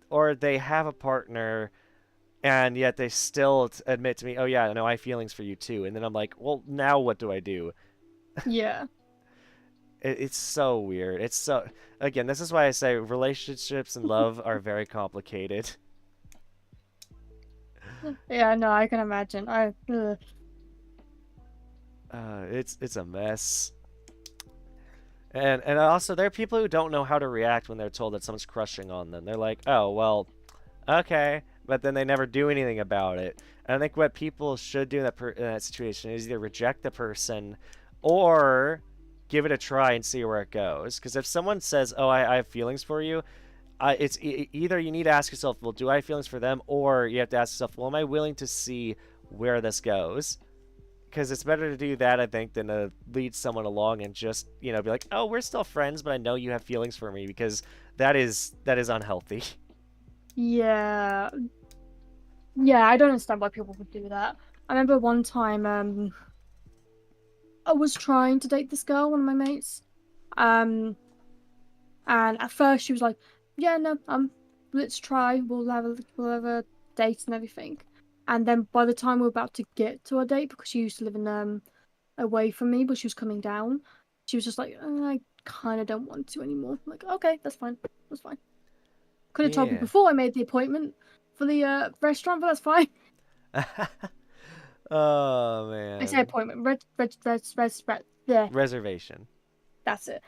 or they have a partner and yet they still admit to me, "Oh yeah, no, I have feelings for you too." And then I'm like, "Well, now what do I do?"
Yeah.
It's so weird. It's so again, this is why I say relationships and love are very complicated.
Yeah, no, I can imagine.
It's a mess. And also there are people who don't know how to react when they're told that someone's crushing on them. They're like, "Oh, well, okay," but then they never do anything about it. And I think what people should do in that situation is either reject the person or give it a try and see where it goes. Because if someone says, "Oh, I have feelings for you," it's either you need to ask yourself, "Well, do I have feelings for them?" Or you have to ask yourself, "Well, am I willing to see where this goes?" Because it's better to do that, I think, than to lead someone along and just be like, "Oh, we're still friends, but I know you have feelings for me," because that is unhealthy.
Yeah. Yeah, I don't understand why people would do that. I remember one time, I was trying to date this girl, one of my mates. Um, and at first she was like, "Yeah, no, let's try. We'll have a date and everything." And then by the time we were about to get to our date, because she used to live in away from me, but she was coming down, she was just like, I kind of don't want to anymore." I'm like, okay, that's fine. That's fine. Could have told me
Yeah.
before I made the appointment for the restaurant, but that's fine.
Oh
I say
man.
appointment. Yeah,
Reservation.
that's it.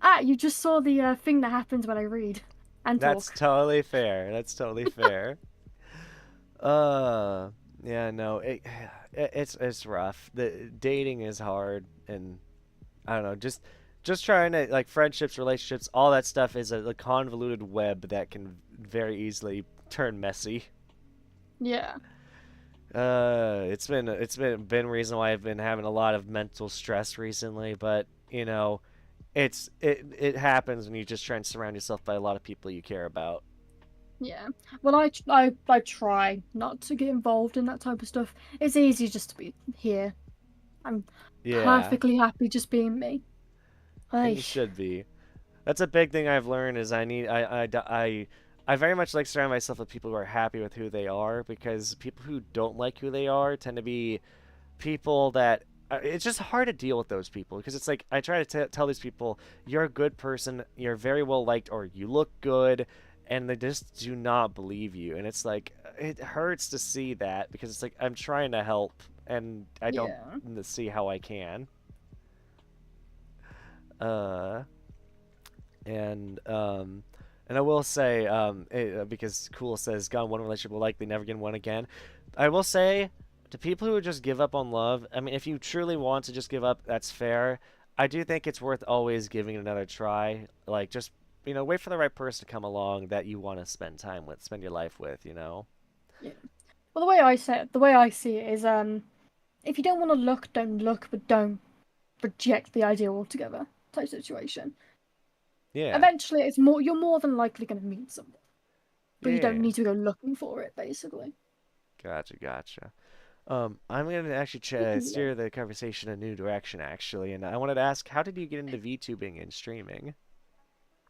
Ah, you just saw the thing that happens when I read and
That's
talk.
totally fair. That's totally fair. Uh, yeah, no, it's rough. The dating is hard, and I don't know, just trying to like friendships, relationships, all that stuff is a convoluted web that can very easily turn messy.
Yeah.
It's been reason why I've been having a lot of mental stress recently, but it happens when you just try and surround yourself by a lot of people you care about.
Yeah. Well, I try not to get involved in that type of stuff. It's easy just to be here. I'm
Yeah,
perfectly happy just being me.
and
Hey.
you should be. That's a big thing I've learned is I very much like surround myself with people who are happy with who they are because people who don't like who they are tend to be people that it's just hard to deal with those people because it's like I try to tell these people you're a good person, you're very well liked, or you look good, and they just do not believe you, and it's like it hurts to see that because it's like I'm trying to help and I don't
Yeah.
see how I can. Uh, and and I will say, because Cool says, "Gone one relationship will likely never get one again." I will say, to people who just give up on love, I mean, if you truly want to just give up, that's fair. I do think it's worth always giving it another try. Like, just wait for the right person to come along that you want to spend time with, spend your life with.
Yeah. Well, the way I see it is, if you don't want to look, don't look, but don't reject the idea altogether. Type situation.
Yeah.
Eventually, you're more than likely going to meet someone, but you don't
Yeah.
need to go looking for it. Basically,
Gotcha. Gotcha. I'm gonna actually
speaking of,
steer the conversation a new direction, actually, and I wanted to ask, how did you get into VTubing and streaming?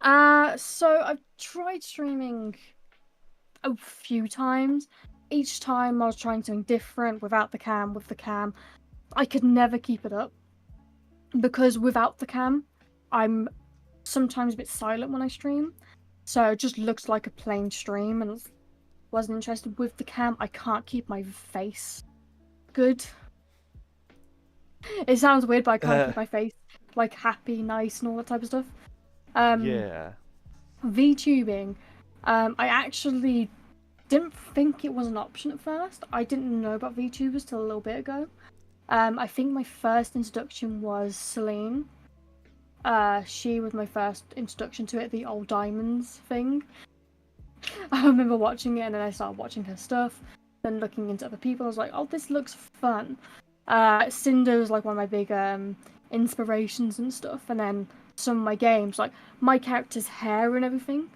so I've tried streaming a few times. Each time I was trying something different without the cam, with the cam. I could never keep it up because without the cam, I'm sometimes a bit silent when I stream. So it just looks like a plain stream and wasn't interested. With the cam, I can't keep my face good. It sounds weird, but I can't
Uh,
keep my face like happy, nice, and all that type of stuff. Um,
yeah.
VTubing, I actually didn't think it was an option at first. I didn't know about VTubers till a little bit ago. I think my first introduction was Celine. She was my first introduction to it, the old diamonds thing. I remember watching it, and then I started watching her stuff, then looking into other people. I was like, oh, this looks fun. Cinder was like one of my big inspirations and stuff, and then some of my games, like my character's hair and everything,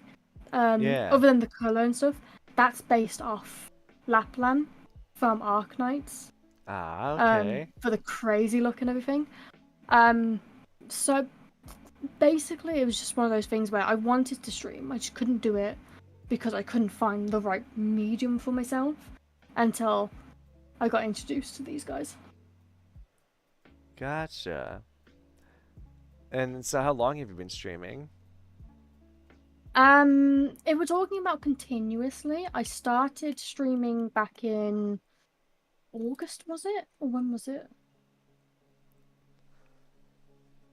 Yeah.
other than the color and stuff, that's based off Lapland from Arknights,
Ah, okay.
for the crazy look and everything. Um, so basically, it was just one of those things where I wanted to stream, I just couldn't do it because I couldn't find the right medium for myself until I got introduced to these guys.
Gotcha. And so, how long have you been streaming?
If we're talking about continuously, I started streaming back in August, was it? Or when was it?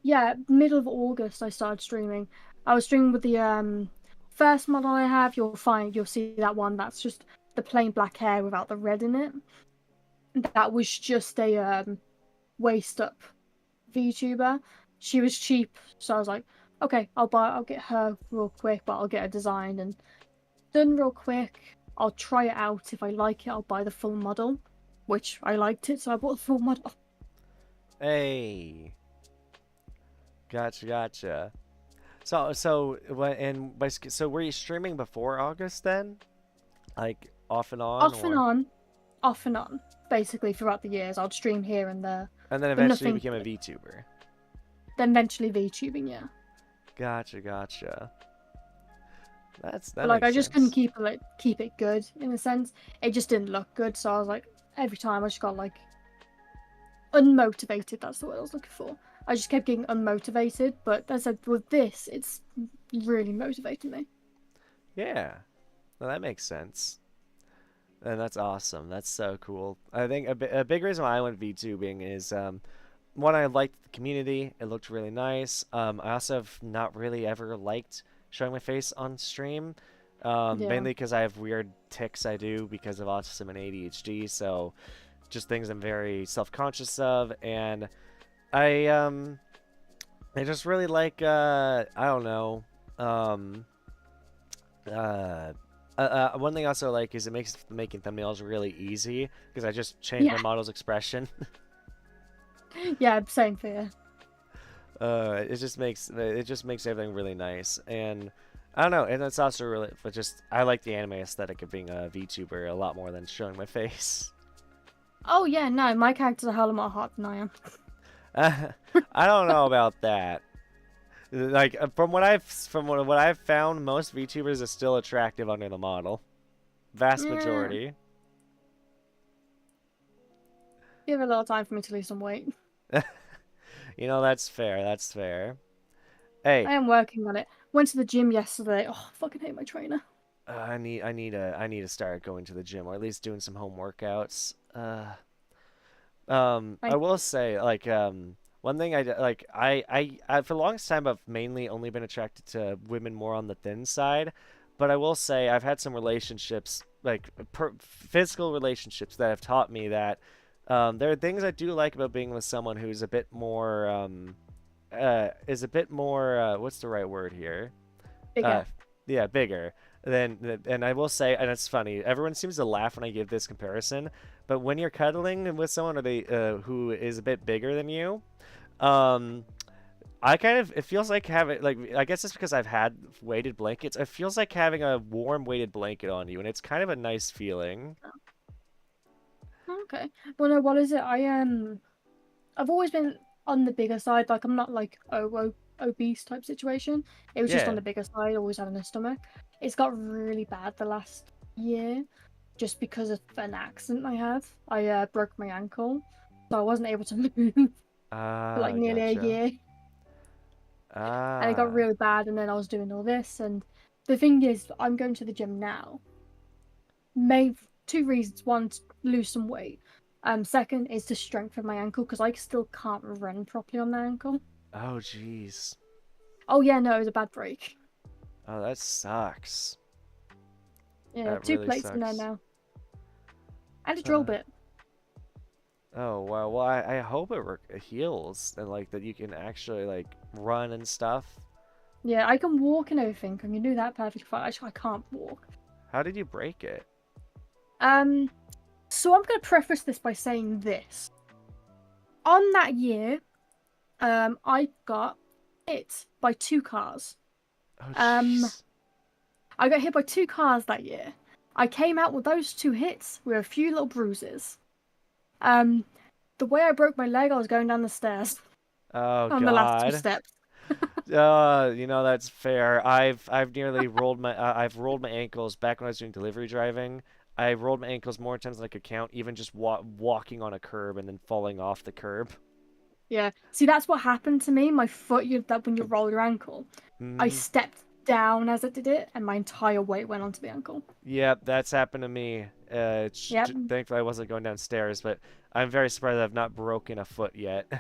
Yeah, middle of August I started streaming. I was streaming with the first model I have, you'll see that one that's just the plain black hair without the red in it. That was just a waist up VTuber. She was cheap, so I was like, okay, I'll get her real quick, but I'll get her designed and done real quick. I'll try it out. If I like it, I'll buy the full model, which I liked it, so I bought the full model.
Hey. Gotcha. Gotcha. So were you streaming before August then? Like off and on,
Off and
or?
on, off and on. Basically, throughout the years, I'd stream here and there,
And then
but
eventually you
nothing.
became a VTuber.
Then eventually VTubing, yeah.
Gotcha. Gotcha. That
But like,
makes
I just couldn't
sense.
keep it good in a sense. It just didn't look good, so I was like, every time I just got like unmotivated. That's the word I was looking for. I just kept getting unmotivated. But as I said, with this, it's really motivating me.
Yeah. Well, that makes sense. And that's awesome. That's so cool. I think a big reason why I went VTubing is one, I liked the community. It looked really nice. I also have not really ever liked showing my face on stream,
Yeah.
mainly because I have weird tics I do because of autism and ADHD. So just things I'm very self-conscious of, and I I just really like I don't know. Um, uh, One thing I also like is it makes making thumbnails really easy because I just change my
Yeah.
model's expression.
Yeah. Same fear.
It just makes everything really nice, and I don't know, and it's also really, but just I like the anime aesthetic of being a VTuber a lot more than showing my face.
Oh yeah. No, my character's a hell of a lot hotter than I am.
I don't know about that. Like from what I've found, most VTubers are still attractive under the model. Vast
Yeah.
majority.
Give it a little time for me to lose some weight.
You know, that's fair. That's fair. Hey,
I am working on it. Went to the gym yesterday. Oh, I fucking hate my trainer.
I need to start going to the gym, or at least doing some home workouts. I
Like,
will say, like, one thing I for the longest time I've mainly only been attracted to women more on the thin side, but I will say I've had some relationships, like physical relationships, that have taught me that there are things I do like about being with someone who's a bit more is a bit more what's the right word here?
bigger.
Uh, yeah, bigger. And I will say, and it's funny, everyone seems to laugh when I give this comparison, but when you're cuddling with someone who is a bit bigger than you, um, it feels like having, like, I guess it's because I've had weighted blankets. It feels like having a warm weighted blanket on you, and it's kind of a nice feeling.
Okay. Well, no, what is it? I've always been on the bigger side. Like I'm not like obese type situation. It was just on
Yeah.
the bigger side. Always having a stomach. It's got really bad the last year, just because of an accident I had. I broke my ankle, so I wasn't able to move for like
Ah,
nearly a
gotcha.
year, and it got
Ah.
really bad. And then I was doing all this, and the thing is, I'm going to the gym now. Main two reasons: one, to lose some weight. Second is to strengthen my ankle because I still can't run properly on the ankle.
Oh, jeez.
Oh yeah, no, it was a bad break.
Oh, that sucks.
Yeah,
That
two
really
plates in there
sucks.
now, and a drill
Uh,
bit.
oh, wow. Well, I hope it heals and, like, that you can actually, like, run and stuff.
Yeah, I can walk and everything. I can do that perfectly fine. I can't walk.
How did you break it?
Um, so I'm gonna preface this by saying this. On that year, I got hit by two cars.
Oh,
Um,
jeez.
I got hit by two cars that year. I came out with those two hits with a few little bruises. Um, the way I broke my leg, I was going down the stairs
Oh,
on the last two
God.
steps.
That's fair. I've nearly rolled I've rolled my ankles back when I was doing delivery driving. I rolled my ankles more times than I could count, even just walking on a curb and then falling off the curb.
Yeah. See, that's what happened to me. My foot, that when you roll your ankle, I
Hmm.
stepped down as I did it, and my entire weight went onto the ankle.
Yep, that's happened to me.
Yep.
Thankfully I wasn't going downstairs, but I'm very surprised I've not broken a foot yet.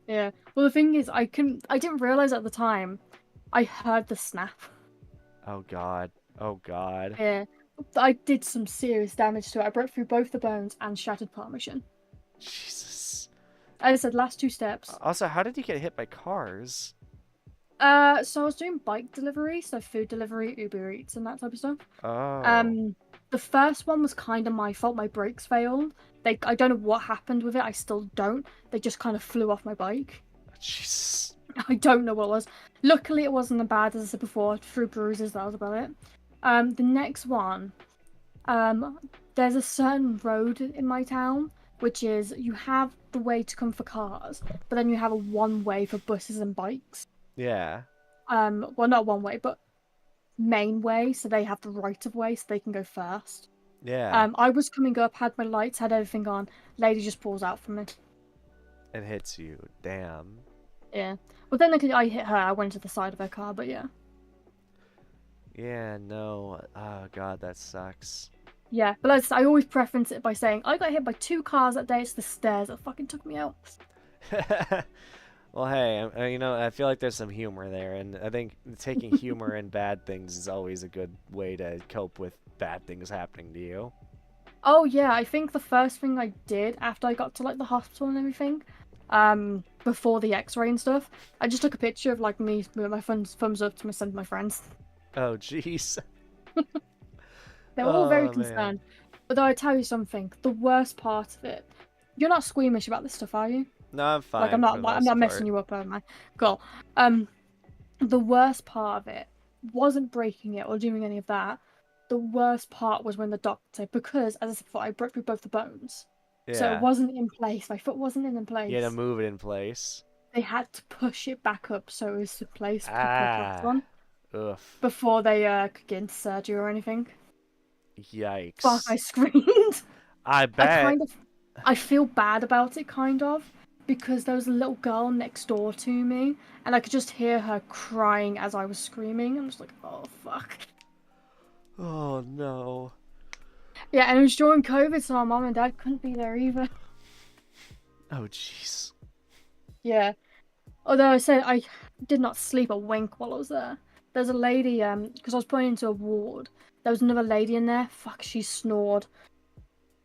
Yeah. Well, the thing is, I didn't realize at the time. I heard the snap.
Oh God. Oh God.
Yeah. I did some serious damage to it. I broke through both the bones and shattered part of my shin.
Jesus.
As I said, last two steps.
Also, how did you get hit by cars?
So I was doing bike delivery, so food delivery, Uber Eats, and that type of stuff.
Oh.
Um, the first one was kind of my fault. My brakes failed. I don't know what happened with it. I still don't. They just kind of flew off my bike.
Jesus.
I don't know what it was. Luckily, it wasn't as bad as I said before. Through bruises, that was about it. The next one, um, there's a certain road in my town, which is you have the way to come for cars, but then you have a one way for buses and bikes.
Yeah.
Well, not one way, but main way, so they have the right of way, so they can go first.
Yeah.
I was coming up, had my lights, had everything on. Lady just pulls out from me.
It hits you. Damn.
Yeah. Well, then I hit her. I went to the side of her car, but yeah.
Yeah, no. Oh God, that sucks.
Yeah, but I always preference it by saying I got hit by two cars that day. It's the stairs that fucking took me out.
Well, hey, I feel like there's some humor there, and I think taking humor in bad things is always a good way to cope with bad things happening to you.
Oh yeah, I think the first thing I did after I got to like the hospital and everything, before the X-ray and stuff, I just took a picture of like me with my thumbs up to send my friends.
Oh, jeez.
They were all very
Oh, man.
concerned. Although I tell you something, the worst part of it, you're not squeamish about this stuff, are you?
No, I'm
Like
fine for the
I'm
most
not messing
part.
you up, am I? Cool. Um, the worst part of it wasn't breaking it or doing any of that. The worst part was when the doctor, because as I said before, I broke through both the bones, so it
Yeah.
wasn't in place. My foot wasn't in
You had to
place.
move it in place.
They had to push it back up so it was in place to put a cast
Ah.
on
Oof.
before they could get into surgery or anything. Fuck! I
Yikes.
screamed.
I
I
bet.
kind of, I feel bad about it, kind of, because there was a little girl next door to me, and I could just hear her crying as I was screaming. I'm just like, oh fuck.
Oh, no.
Yeah, and it was during COVID, so my mom and dad couldn't be there either.
Oh, jeez.
Yeah. Although I said I did not sleep a wink while I was there. There's a lady, because I was put into a ward. There was another lady in there. Fuck, she snored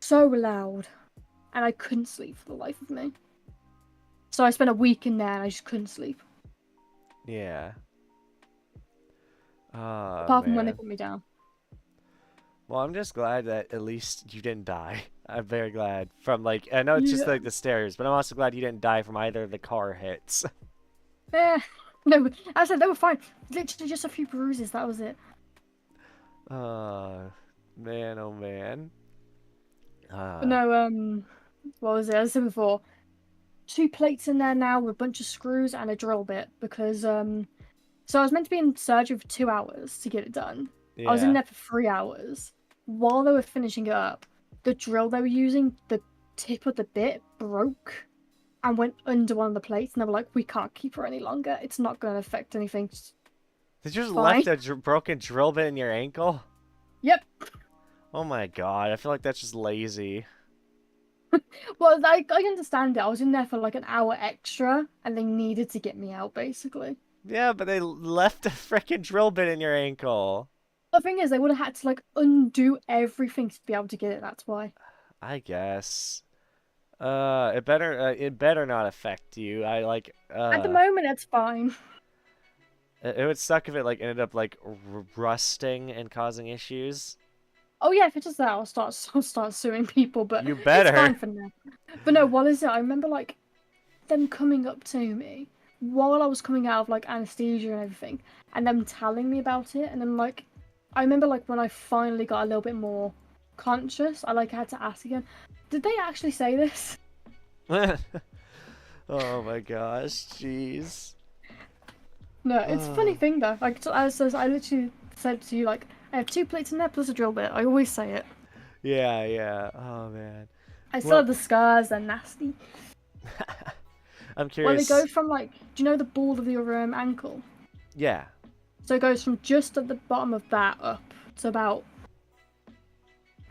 so loud, and I couldn't sleep for the life of me. So I spent a week in there, and I just couldn't sleep.
Yeah. Oh,
Apart from when they
man.
put me down.
Well, I'm just glad that at least you didn't die. I'm very glad. From like, I know it's just
Yeah.
like the stairs, but I'm also glad you didn't die from either of the car hits.
Yeah. No, I said they were fine. Literally just a few bruises. That was it.
Uh, man, oh man.
But
Uh,
no, what was it? As I said before, two plates in there now with a bunch of screws and a drill bit because so I was meant to be in surgery for 2 hours to get it done. I was in
yeah.
there for 3 hours. While they were finishing it up, the drill they were using, the tip of the bit broke and went under one of the plates, and they were like, "We can't keep her any longer. It's not going to affect anything. It's
Did you just
fine."
left a broken drill bit in your ankle?
Yep.
Oh my god, I feel like that's just lazy.
Well, I understand it. I was in there for like an hour extra, and they needed to get me out, basically.
Yeah, but they left a freaking drill bit in your ankle.
The thing is, they would have had to like undo everything to be able to get it. That's why.
I guess. It better not affect you. I like
At the moment, it's fine.
it would suck if it like ended up like rusting and causing issues.
Oh yeah, if it does that, I'll start suing people. But
You
it's fine
better.
for now. But no, what is it? I remember like them coming up to me while I was coming out of like anesthesia and everything, and them telling me about it, and then like I remember like when I finally got a little bit more conscious, I like had to ask again, did they actually say this?
Oh my gosh, jeez.
No, it's a funny thing though. Like I literally said to you like I have two plates in there plus a drill bit. I always say it.
Yeah, yeah. Oh man.
I still
Well,
have the scars. They're nasty.
I'm
Well, they go
curious.
from like, do you know the ball of your ankle?
Yeah.
So it goes from just at the bottom of that up to about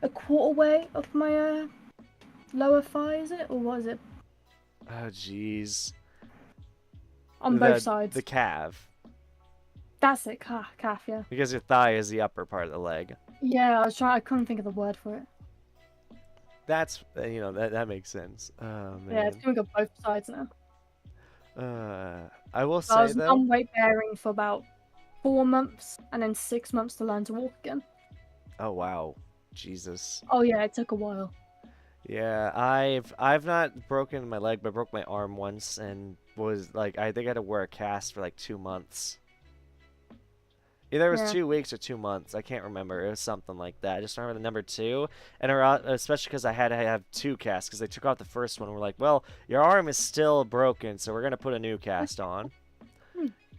a quarter way up my lower thigh, is it? Or what is it?
Oh jeez.
On both sides.
The calf.
That's it, calf, yeah.
Because your thigh is the upper part of the leg.
Yeah, I couldn't think of the word for it.
That's that makes sense. Oh
Yeah, it's
man.
doing on both sides now.
I will
So I
say
was
though.
on weight bearing for about 4 months and then 6 months to learn to walk again.
Oh wow. Jesus.
Oh yeah, it took a while.
Yeah, I've not broken my leg, but I broke my arm once and was like I think I had to wear a cast for like 2 months. Either it was
Yeah.
2 weeks or 2 months. I can't remember. It was something like that. I just remember the number two, and especially because I had to have two casts because they took out the first one. And we're like, well, your arm is still broken, so we're gonna put a new cast on.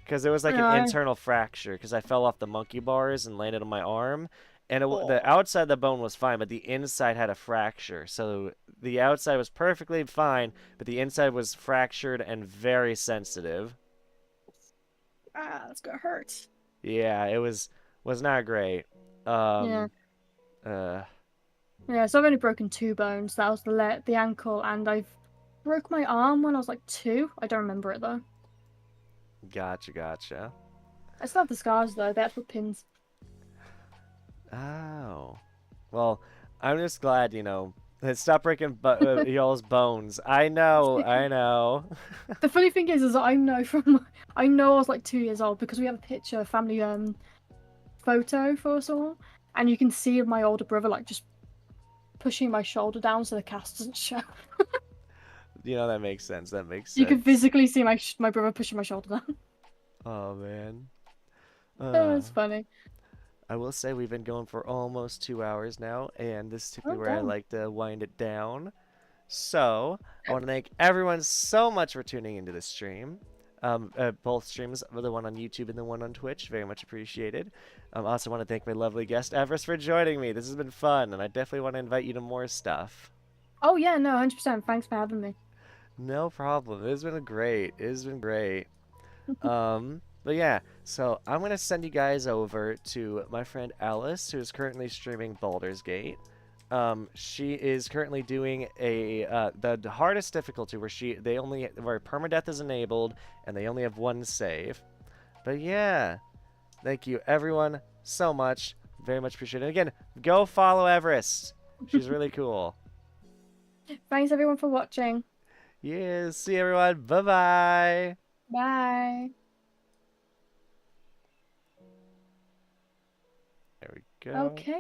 Because it was like an
No.
internal fracture because I fell off the monkey bars and landed on my arm. And the
Oh.
outside of the bone was fine, but the inside had a fracture. So the outside was perfectly fine, but the inside was fractured and very sensitive.
Ah, that's gonna hurt.
Yeah, it was not great.
Yeah.
Um, uh,
Yeah, so I've only broken two bones. That was the ankle, and I've broke my arm when I was like 2. I don't remember it though.
gotcha.
I still have the scars though. They had to put pins.
Oh, well, I'm just glad stop breaking y'all's bones. I know.
The funny thing is I know I know I was like 2 years old because we have a picture, a family photo for us all, and you can see my older brother like just pushing my shoulder down so the cast doesn't show.
That makes sense. That makes
You can
sense.
physically see my brother pushing my shoulder down.
Oh man.
Oh,
Uh,
it's funny.
I will say we've been going for almost 2 hours now, and this is typically
Oh
where I
damn.
like to wind it down. So, I want to thank everyone so much for tuning into this stream. Both streams, the one on YouTube and the one on Twitch, very much appreciated. I also want to thank my lovely guest, Everest, for joining me. This has been fun, and I definitely want to invite you to more stuff.
Oh yeah, no, 100%. Thanks for having me.
No problem. It has been great. It has been great. But yeah, so I'm gonna send you guys over to my friend Alice, who is currently streaming Baldur's Gate. She is currently doing the hardest difficulty where where permadeath is enabled and they only have one save. But yeah, thank you everyone so much, very much appreciated. And again, go follow Everest. She's really cool.
Thanks everyone for watching.
Yeah, see everyone. Bye bye.
Bye.
There we go.
Okay.